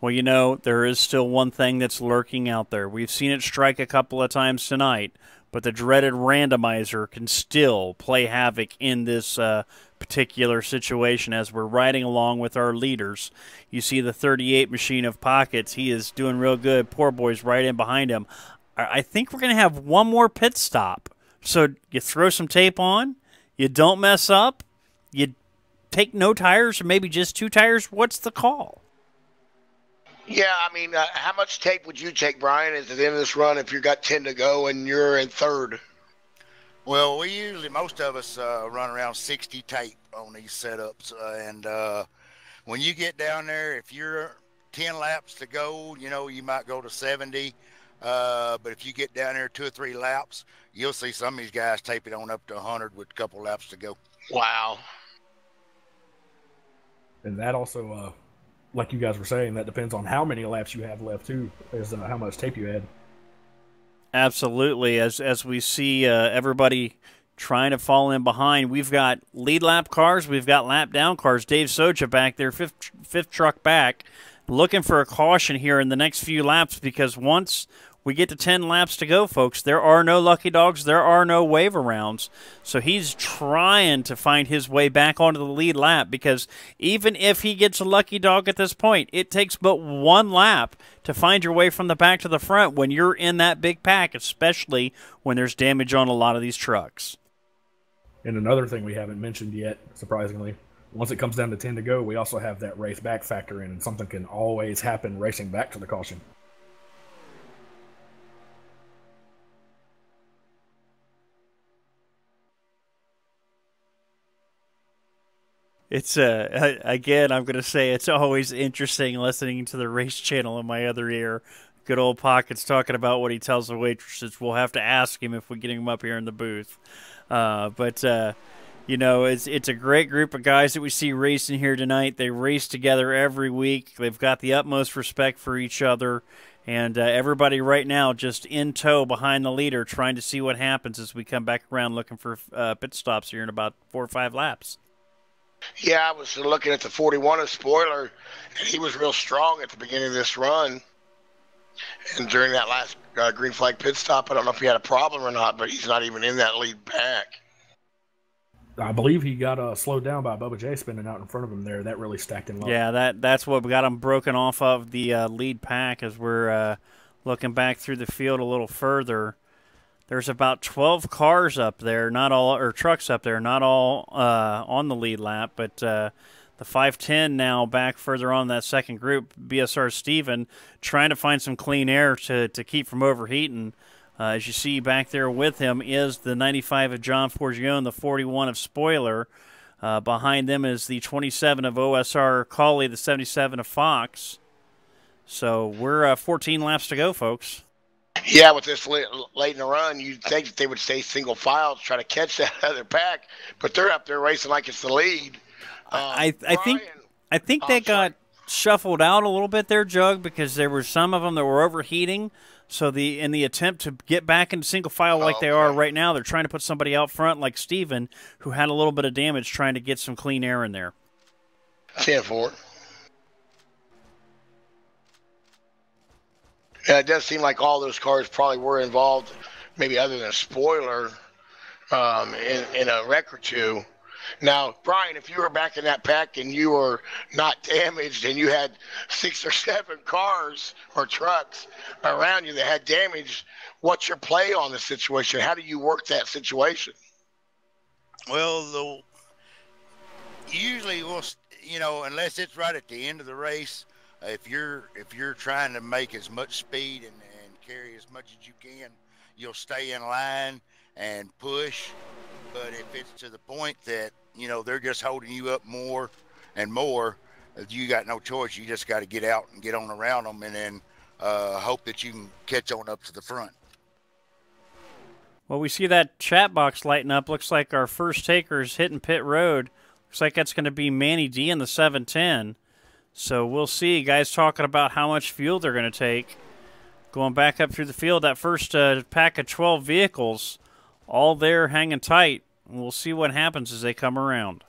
Well, you know, there is still one thing that's lurking out there. We've seen it strike a couple of times tonight, but the dreaded randomizer can still play havoc in this particular situation as we're riding along with our leaders. You see the 38 machine of pockets. He is doing real good. Poor boy's right in behind him. I think we're going to have one more pit stop. So you throw some tape on, you don't mess up, you take no tires or maybe just 2 tires. What's the call? Yeah, I mean, how much tape would you take, Brian, at the end of this run if you got 10 to go and you're in third? Well, we usually, most of us run around 60 tape on these setups. And when you get down there, if you're 10 laps to go, you know, you might go to 70. But if you get down there 2 or 3 laps, you'll see some of these guys tape it on up to 100 with a couple laps to go. Wow. And that also, like you guys were saying, that depends on how many laps you have left, too, is how much tape you had. Absolutely. As we see everybody trying to fall in behind, we've got lead lap cars, we've got lap down cars. Dave Socha back there, fifth truck back, looking for a caution here in the next few laps, because once we get to 10 laps to go, folks, there are no lucky dogs, there are no wave arounds. So he's trying to find his way back onto the lead lap, because even if he gets a lucky dog at this point, it takes but 1 lap to find your way from the back to the front when you're in that big pack, especially when there's damage on a lot of these trucks. And another thing we haven't mentioned yet, surprisingly, once it comes down to 10 to go, we also have that race back factor in, and something can always happen racing back to the caution. It's again, I'm going to say it's always interesting listening to the race channel in my other ear. Good old Pockets talking about what he tells the waitresses. We'll have to ask him if we get him up here in the booth. But you know, it's a great group of guys that we see racing here tonight. They race together every week. They've got the utmost respect for each other. And everybody right now just in tow behind the leader, trying to see what happens as we come back around looking for pit stops here in about 4 or 5 laps. Yeah, I was looking at the 41 of Spoiler, and he was real strong at the beginning of this run. And during that last green flag pit stop, I don't know if he had a problem or not, but he's not even in that lead pack. I believe he got slowed down by Bubba J spinning out in front of him there. That really stacked him up. Yeah, that's what got him broken off of the lead pack as we're looking back through the field a little further. There's about 12 cars up there, not all, or trucks up there, not all on the lead lap, but the 510 now back further on that second group. BSR Steven trying to find some clean air to keep from overheating. As you see back there with him is the 95 of John Forgione, the 41 of Spoiler. Behind them is the 27 of OSR Colley, the 77 of Fox. So we're 14 laps to go, folks. Yeah, with this late in the run, you'd think that they would stay single file to try to catch that other pack, but they're up there racing like it's the lead. I think they got shuffled out a little bit there, Jug, because there were some of them that were overheating. So in the attempt to get back into single file like they are right now, they're trying to put somebody out front like Steven, who had a little bit of damage, trying to get some clean air in there. 10-4. Yeah, it does seem like all those cars probably were involved, maybe other than a Spoiler, in a wreck or two. Now, Brian, if you were back in that pack and you were not damaged and you had 6 or 7 cars or trucks around you that had damage, what's your play on the situation? How do you work that situation? Well, usually we'll, you know, unless it's right at the end of the race, if you're trying to make as much speed and carry as much as you can, you'll stay in line and push. But if it's to the point that, you know, they're just holding you up more and more, you got no choice. You just got to get out and get on around them, and then hope that you can catch on up to the front. Well, we see that chat box lighting up. Looks like our first taker's hitting pit road. Looks like that's going to be Manny D in the 710. So we'll see. Guys talking about how much fuel they're going to take. Going back up through the field, that first pack of 12 vehicles, all there hanging tight. We'll see what happens as they come around.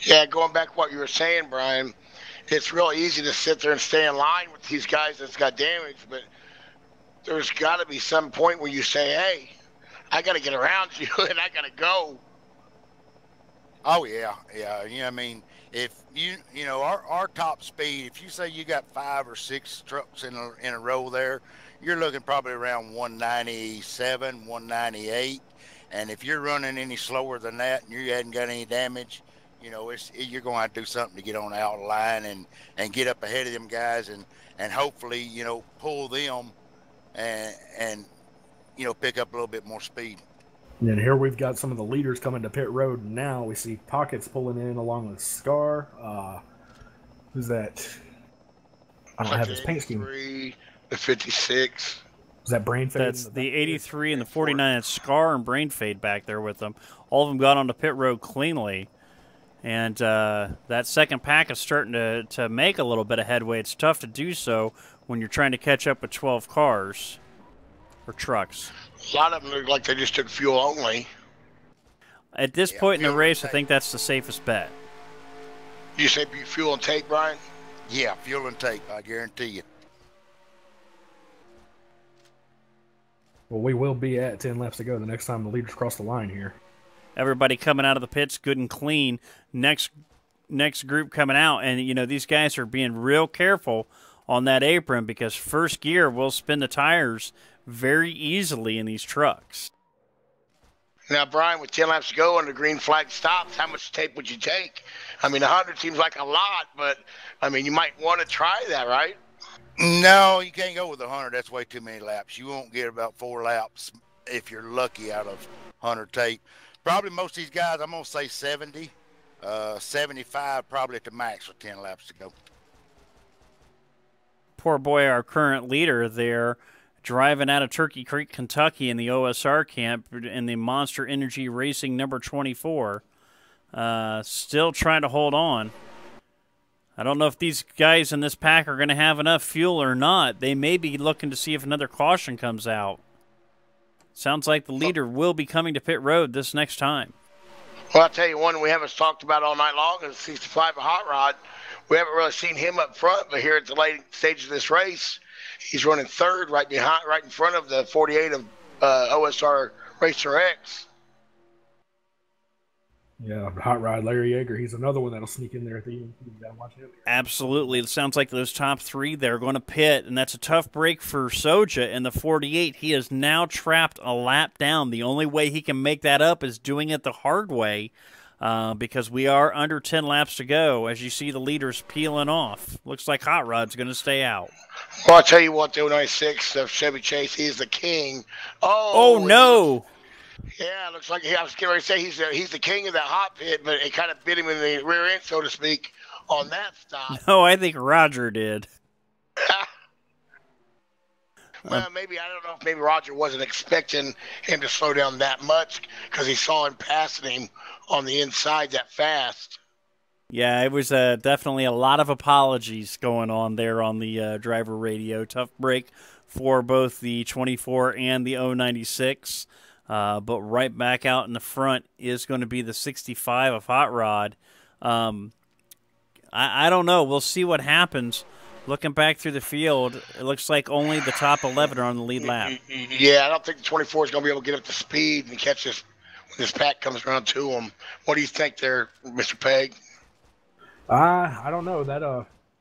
Yeah, going back to what you were saying, Brian, it's real easy to sit there and stay in line with these guys that's got damage, but there's got to be some point where you say, hey, I got to get around you and I got to go. Oh yeah, yeah. I mean, if you know our top speed, if you say you got 5 or 6 trucks in a row there, you're looking probably around 197, 198. And if you're running any slower than that and you hadn't got any damage, you're going to have to do something to get on the out line and get up ahead of them guys and hopefully pull them and pick up a little bit more speed. And then here we've got some of the leaders coming to pit road now. We see Pockets pulling in along with Scar. Who's that? I don't have his paint scheme. The 56. Is that Brain Fade? That's the 83 and the 49. It's Scar and Brain Fade back there with them. All of them got onto pit road cleanly. And that second pack is starting to make a little bit of headway. It's tough to do so when you're trying to catch up with 12 cars or trucks. A lot of them look like they just took fuel only. At this point in the race, I think that's the safest bet. You say fuel and tape, Brian? Yeah, fuel and tape, I guarantee you. Well, we will be at 10 laps to go the next time the leaders cross the line here. Everybody coming out of the pits good and clean. Next group coming out, and these guys are being real careful on that apron because first gear will spin the tires very easily in these trucks. Now, Brian, with 10 laps to go and the green flag stops, how much tape would you take? I mean, 100 seems like a lot, but, I mean, you might want to try that, right? No, you can't go with 100. That's way too many laps. You won't get about 4 laps if you're lucky out of 100 tape. Probably most of these guys, I'm going to say 70, 75 probably at the max with 10 laps to go. Poor boy, our current leader there, driving out of Turkey Creek, Kentucky in the OSR camp in the Monster Energy Racing number 24. Still trying to hold on. I don't know if these guys in this pack are going to have enough fuel or not. They may be looking to see if another caution comes out. Sounds like the leader will be coming to pit road this next time. Well, I'll tell you one we haven't talked about all night long is 65 of Hot Rod. We haven't really seen him up front, but here at the late stage of this race, he's running third right in front of the 48 of OSR Racer X. Yeah, Hot Rod, Larry Yeager, he's another one that'll sneak in there at the end. You gotta watch him. Absolutely. It sounds like those top three, they're going to pit, and that's a tough break for Soja in the 48. He is now trapped a lap down. The only way he can make that up is doing it the hard way because we are under 10 laps to go. As you see the leaders peeling off. Looks like Hot Rod's going to stay out. Well, I'll tell you what, the 96 of Chevy Chase, he's the king. Oh no! Yeah, it looks like I was getting ready to say he's the king of that hot pit, but it kind of bit him in the rear end, so to speak, on that stop. No, I think Roger did. Well, maybe, I don't know if maybe Roger wasn't expecting him to slow down that much because he saw him passing him on the inside that fast. Yeah, it was definitely a lot of apologies going on there on the driver radio. Tough break for both the 24 and the 096. But right back out in the front is going to be the 65 of Hot Rod. I don't know. We'll see what happens. Looking back through the field, it looks like only the top 11 are on the lead lap. Yeah, I don't think the 24 is going to be able to get up to speed and catch this when this pack comes around to them. What do you think there, Mr. Pegg? I don't know. That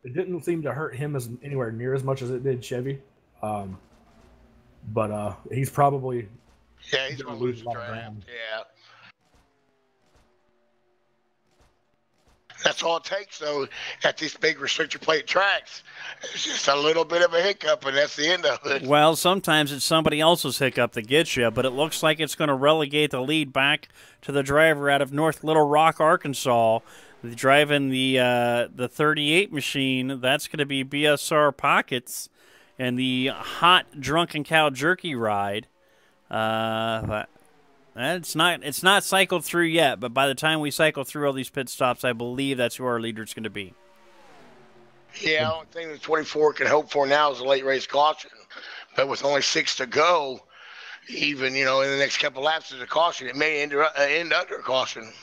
it didn't seem to hurt him anywhere near as much as it did Chevy. But he's probably... Yeah, he's going to lose the draft. Yeah. That's all it takes, though, at these big restrictor plate tracks. It's just a little bit of a hiccup, and that's the end of it. Well, sometimes it's somebody else's hiccup that gets you, but it looks like it's going to relegate the lead back to the driver out of North Little Rock, Arkansas, driving the 38 machine. That's going to be BSR Pockets and the hot Drunken Cow Jerky ride. But it's not cycled through yet, but by the time we cycle through all these pit stops, I believe that's who our leader's going to be. Yeah, the only thing the 24 can hope for now is a late race caution. But with only 6 to go, even, in the next couple laps of the caution, it may end under a caution.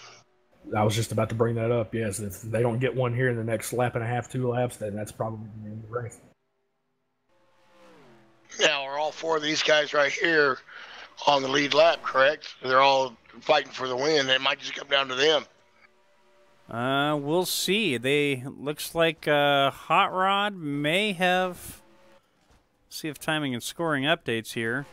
I was just about to bring that up. Yes, if they don't get one here in the next lap and a half, 2 laps, then that's probably the end of the race. Now, are all 4 of these guys right here on the lead lap, correct? They're all fighting for the win. It might just come down to them. We'll see. Looks like Hot Rod may have. See if timing and scoring updates here.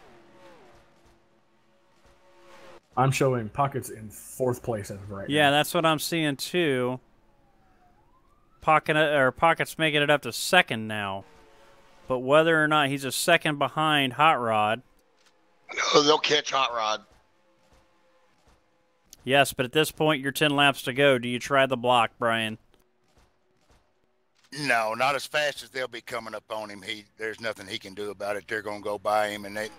I'm showing Pockets in 4th place as of right now. Yeah, that's what I'm seeing too. Pockets making it up to 2nd now. But whether or not he's a 2nd behind Hot Rod. No, they'll catch Hot Rod. Yes, but at this point, you're 10 laps to go. Do you try the block, Brian? No, not as fast as they'll be coming up on him. There's nothing he can do about it. They're going to go by him, and they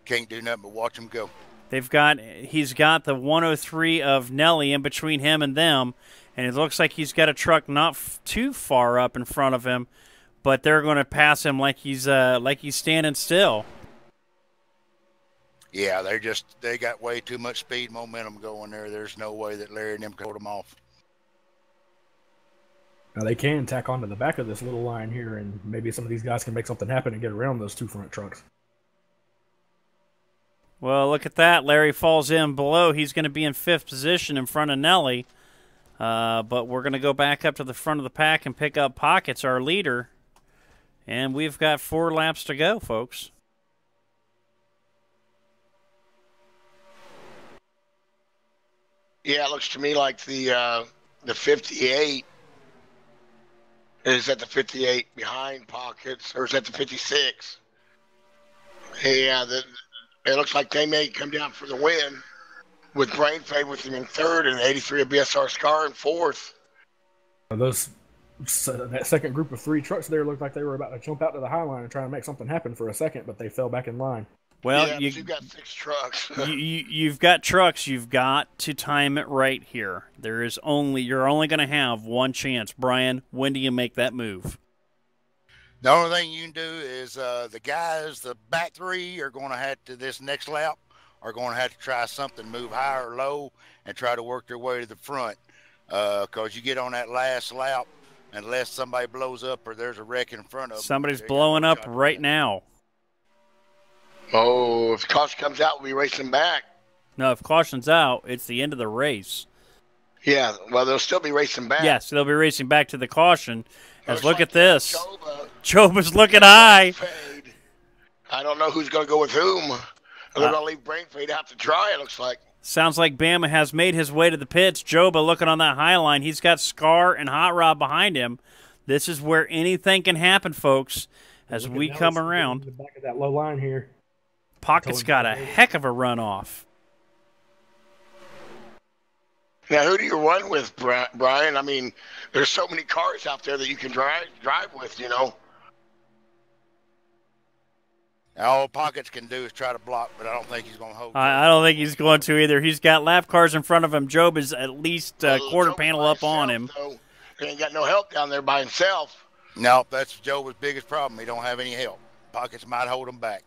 can't do nothing but watch him go. He's got the 103 of Nelly in between him and them, and it looks like he's got a truck not too far up in front of him, but they're going to pass him like he's standing still. Yeah, they got way too much speed momentum going there. There's no way that Larry and them can hold them off. Now they can tack onto the back of this little line here, and maybe some of these guys can make something happen and get around those 2 front trucks. Well, look at that. Larry falls in below. He's going to be in 5th position in front of Nelly. But we're going to go back up to the front of the pack and pick up Pockets, our leader. And we've got 4 laps to go, folks. Yeah, it looks to me like the 58 is at the 58 behind Pockets, or is that the 56? Yeah, it looks like they may come down for the win with Brain Fade with him in 3rd and 83 of BSR Scar in 4th. That second group of 3 trucks there looked like they were about to jump out to the high line and try to make something happen for a second, but they fell back in line. Well, yeah, you've got 6 trucks. You've got trucks. You've got to time it right here. You're only going to have one chance. Brian, when do you make that move? The only thing you can do is the guys, the back 3 are going to have to, this next lap, are going to have to try something, move high or low, and try to work their way to the front. Because you get on that last lap, unless somebody blows up or there's a wreck in front of them. Somebody's blowing up right now. Oh, if caution comes out, we'll be racing back. No, if caution's out, it's the end of the race. Yeah, well, they'll still be racing back. Yes, they'll be racing back to the caution. As look like at this. Joba's looking high. Fade. I don't know who's going to go with whom. They're going to leave Brain Fade out to dry, it looks like. Sounds like Bama has made his way to the pits. Joba looking on that high line. He's got Scar and Hot Rod behind him. This is where anything can happen, folks, as we come around. The back of that low line here. Pocket's got a heck of a runoff. Now, who do you run with, Brian? I mean, there's so many cars out there that you can drive with, you know. All Pockets can do is try to block, but I don't think he's going to hold. I don't think he's going to either. He's got lap cars in front of him. Job is at least a quarter panel up on him. Though. He ain't got no help down there by himself. No, that's Joba's biggest problem. He don't have any help. Pockets might hold him back.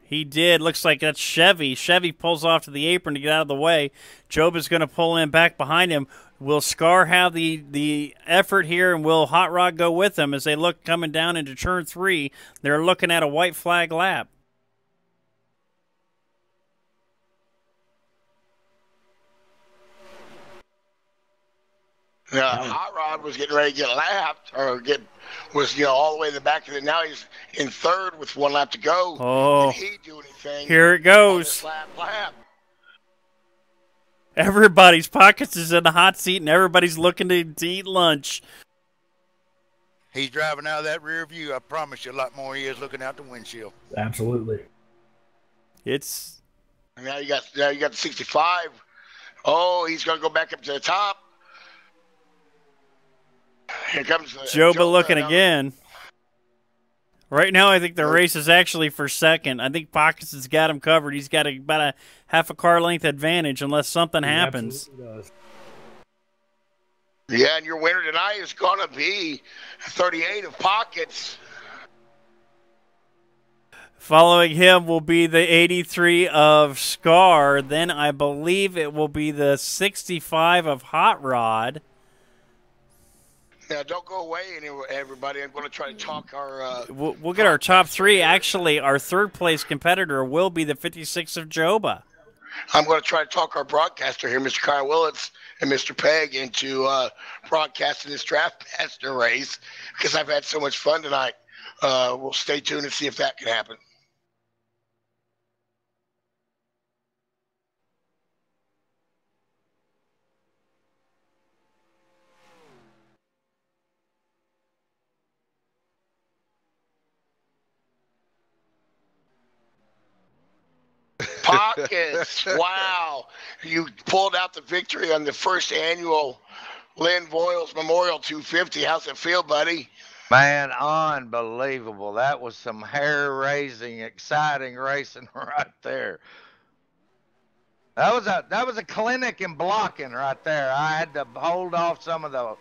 He did. Looks like that's Chevy. Chevy pulls off to the apron to get out of the way. Job is going to pull in back behind him. Will Scar have the effort here, and will Hot Rod go with them as they look coming down into turn 3? They're looking at a white flag lap. Hot Rod was getting ready to get lapped, or was all the way to the back of it. Now he's in 3rd with 1 lap to go. Oh, Can he do anything? Here it goes. Lap. Everybody's Pockets is in the hot seat, and everybody's looking to eat lunch. He's driving out of that rear view. I promise you, a lot more he is looking out the windshield. Absolutely. It's. Now you got the 65. Oh, he's going to go back up to the top. Here comes Joba looking again. Right now, I think the race is actually for 2nd. I think Pockets has got him covered. He's got about a half a car length advantage unless something happens. Yeah, and your winner tonight is going to be 38 of Pockets. Following him will be the 83 of Scar. Then I believe it will be the 65 of Hot Rod. Now, don't go away, everybody. I'm going to try to talk our... We'll get our top 3. Actually, our 3rd place competitor will be the 56 of Joba. I'm going to try to talk our broadcaster here, Mr. Kyle Willits and Mr. Pegg, into broadcasting this draft master race because I've had so much fun tonight. We'll stay tuned and see if that can happen. Pockets. Wow. You pulled out the victory on the first annual Lynn Voiles Memorial 250. How's it feel, buddy? Man, unbelievable. That was some hair-raising, exciting racing right there. That was a clinic in blocking right there. I had to hold off some of the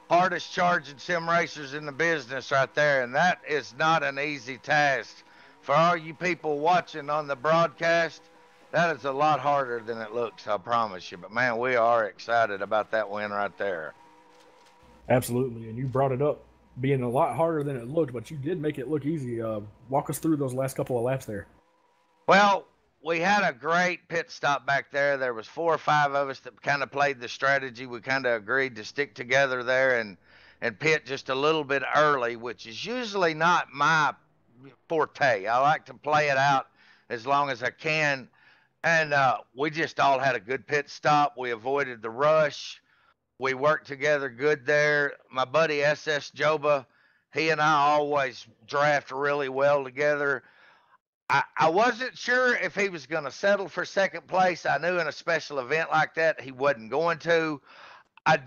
hardest charging sim racers in the business right there, and that is not an easy task. For all you people watching on the broadcast, that is a lot harder than it looks, I promise you. But man, we are excited about that win right there. Absolutely, and you brought it up being a lot harder than it looked, but you did make it look easy. Walk us through those last couple of laps there. Well, we had a great pit stop back there. There was 4 or 5 of us that kind of played the strategy. We kind of agreed to stick together there and pit just a little bit early, which is usually not my forte. I like to play it out as long as I can. And we just all had a good pit stop. We avoided the rush. We worked together good there. My buddy SS Joba, he and I always draft really well together. I wasn't sure if he was going to settle for second place. I knew in a special event like that he wasn't going to. I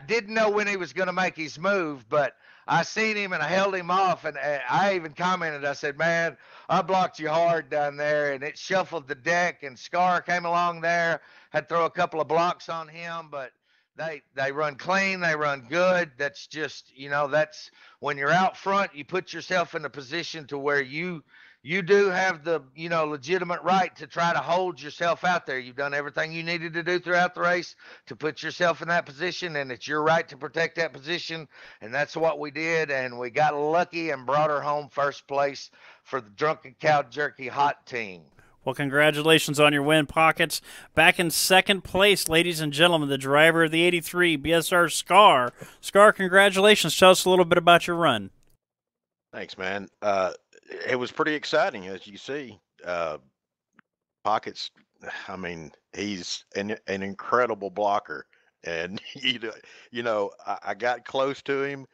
didn't know when he was going to make his move, but I seen him and I held him off, and I even commented. I said, "Man, I blocked you hard down there," and it shuffled the deck. And Scar came along there, had to throw a couple of blocks on him, but they run clean, they run good. That's just, that's when you're out front, you put yourself in a position to where you do have the, legitimate right to try to hold yourself out there. You've done everything you needed to do throughout the race to put yourself in that position, and it's your right to protect that position. And that's what we did. And we got lucky and brought her home first place for the Drunken Cow Jerky Hot Team. Well, congratulations on your win, Pockets. Back in second place, ladies and gentlemen, the driver of the 83 BSR Scar. Scar, congratulations. Tell us a little bit about your run. Thanks, man. It was pretty exciting, as you see. Pockets, I mean, he's an incredible blocker, and I got close to him.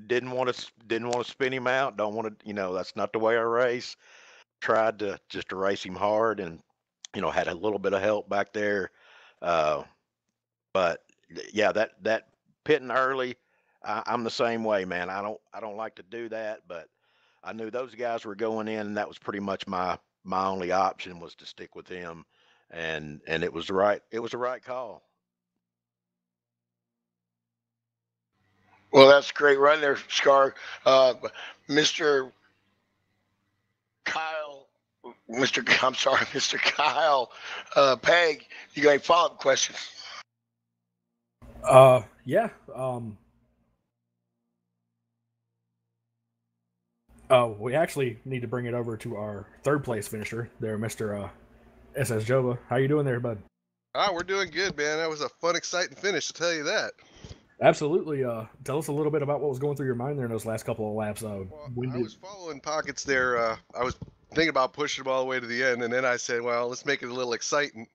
Didn't want to spin him out. Don't want to, that's not the way I race. Tried to just race him hard, and had a little bit of help back there. But yeah, that pitting early, I'm the same way, man. I don't like to do that, but I knew those guys were going in, and that was pretty much my only option was to stick with them, and it was the right call. Well, that's a great run there, Scar. Mr. Kyle Pegg, you got any follow-up questions? Yeah. We actually need to bring it over to our third place finisher there, Mr. SS Jova. How you doing there, bud? We're doing good, man. That was a fun, exciting finish, to tell you that. Absolutely. Tell us a little bit about what was going through your mind there in those last couple of laps. I was following Pockets there. I was thinking about pushing them all the way to the end, and then I said, well, let's make it a little exciting.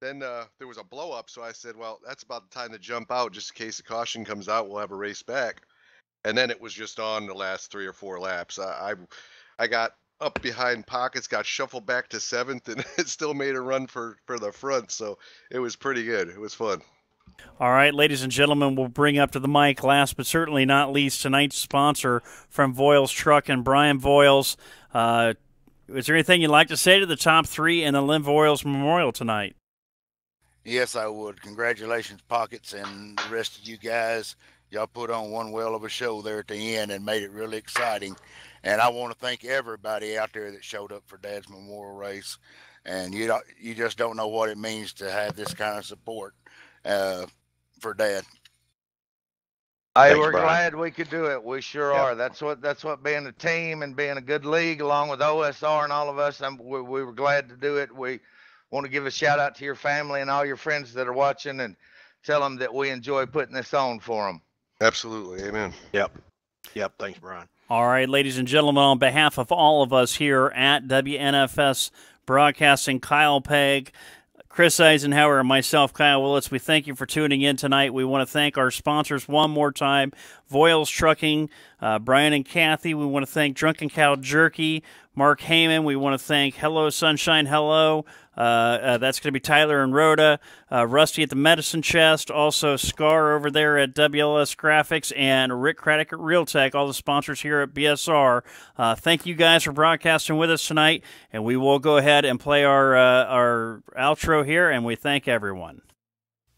Then there was a blow up, so I said, well, that's about the time to jump out, just in case the caution comes out, we'll have a race back. And then it was just on the last 3 or 4 laps. I got up behind Pockets, got shuffled back to 7th, and it still made a run for the front, so it was pretty good. It was fun. All right, ladies and gentlemen, we'll bring up to the mic last but certainly not least tonight's sponsor from Voiles Truck and Brian Voiles. Is there anything you'd like to say to the top 3 in the Lynn Voiles Memorial tonight? Yes, I would. Congratulations, Pockets, and the rest of you guys. Y'all put on one well of a show there at the end and made it really exciting. And I want to thank everybody out there that showed up for Dad's Memorial Race. And you just don't know what it means to have this kind of support for Dad. Hey, we're glad we could do it. We sure are. That's what being a team and being a good league, along with OSR and all of us. We were glad to do it. want to give a shout out to your family and all your friends that are watching, and tell them that we enjoy putting this on for them. Absolutely. Amen. Yep. Yep. Thanks, Brian. All right, ladies and gentlemen, on behalf of all of us here at WNFS Broadcasting, Kyle Pegg, Chris Eisenhower, and myself, Kyle Willits, we thank you for tuning in tonight. We want to thank our sponsors one more time, Voiles Trucking, Brian and Kathy. We want to thank Drunken Cow Jerky, Mark Heyman. We want to thank Hello Sunshine Hello. That's going to be Tyler and Rhoda, Rusty at the Medicine Chest, also Scar over there at WLS Graphics, and Rick Craddock at Realtek, all the sponsors here at BSR. Thank you guys for broadcasting with us tonight, and we will go ahead and play our outro here, and we thank everyone.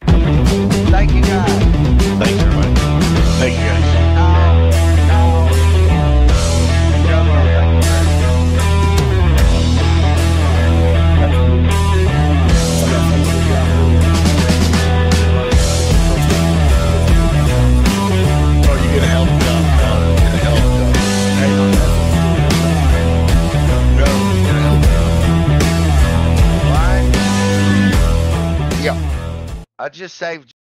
Thank you, guys. Thanks, everybody. Thank you, guys. I just saved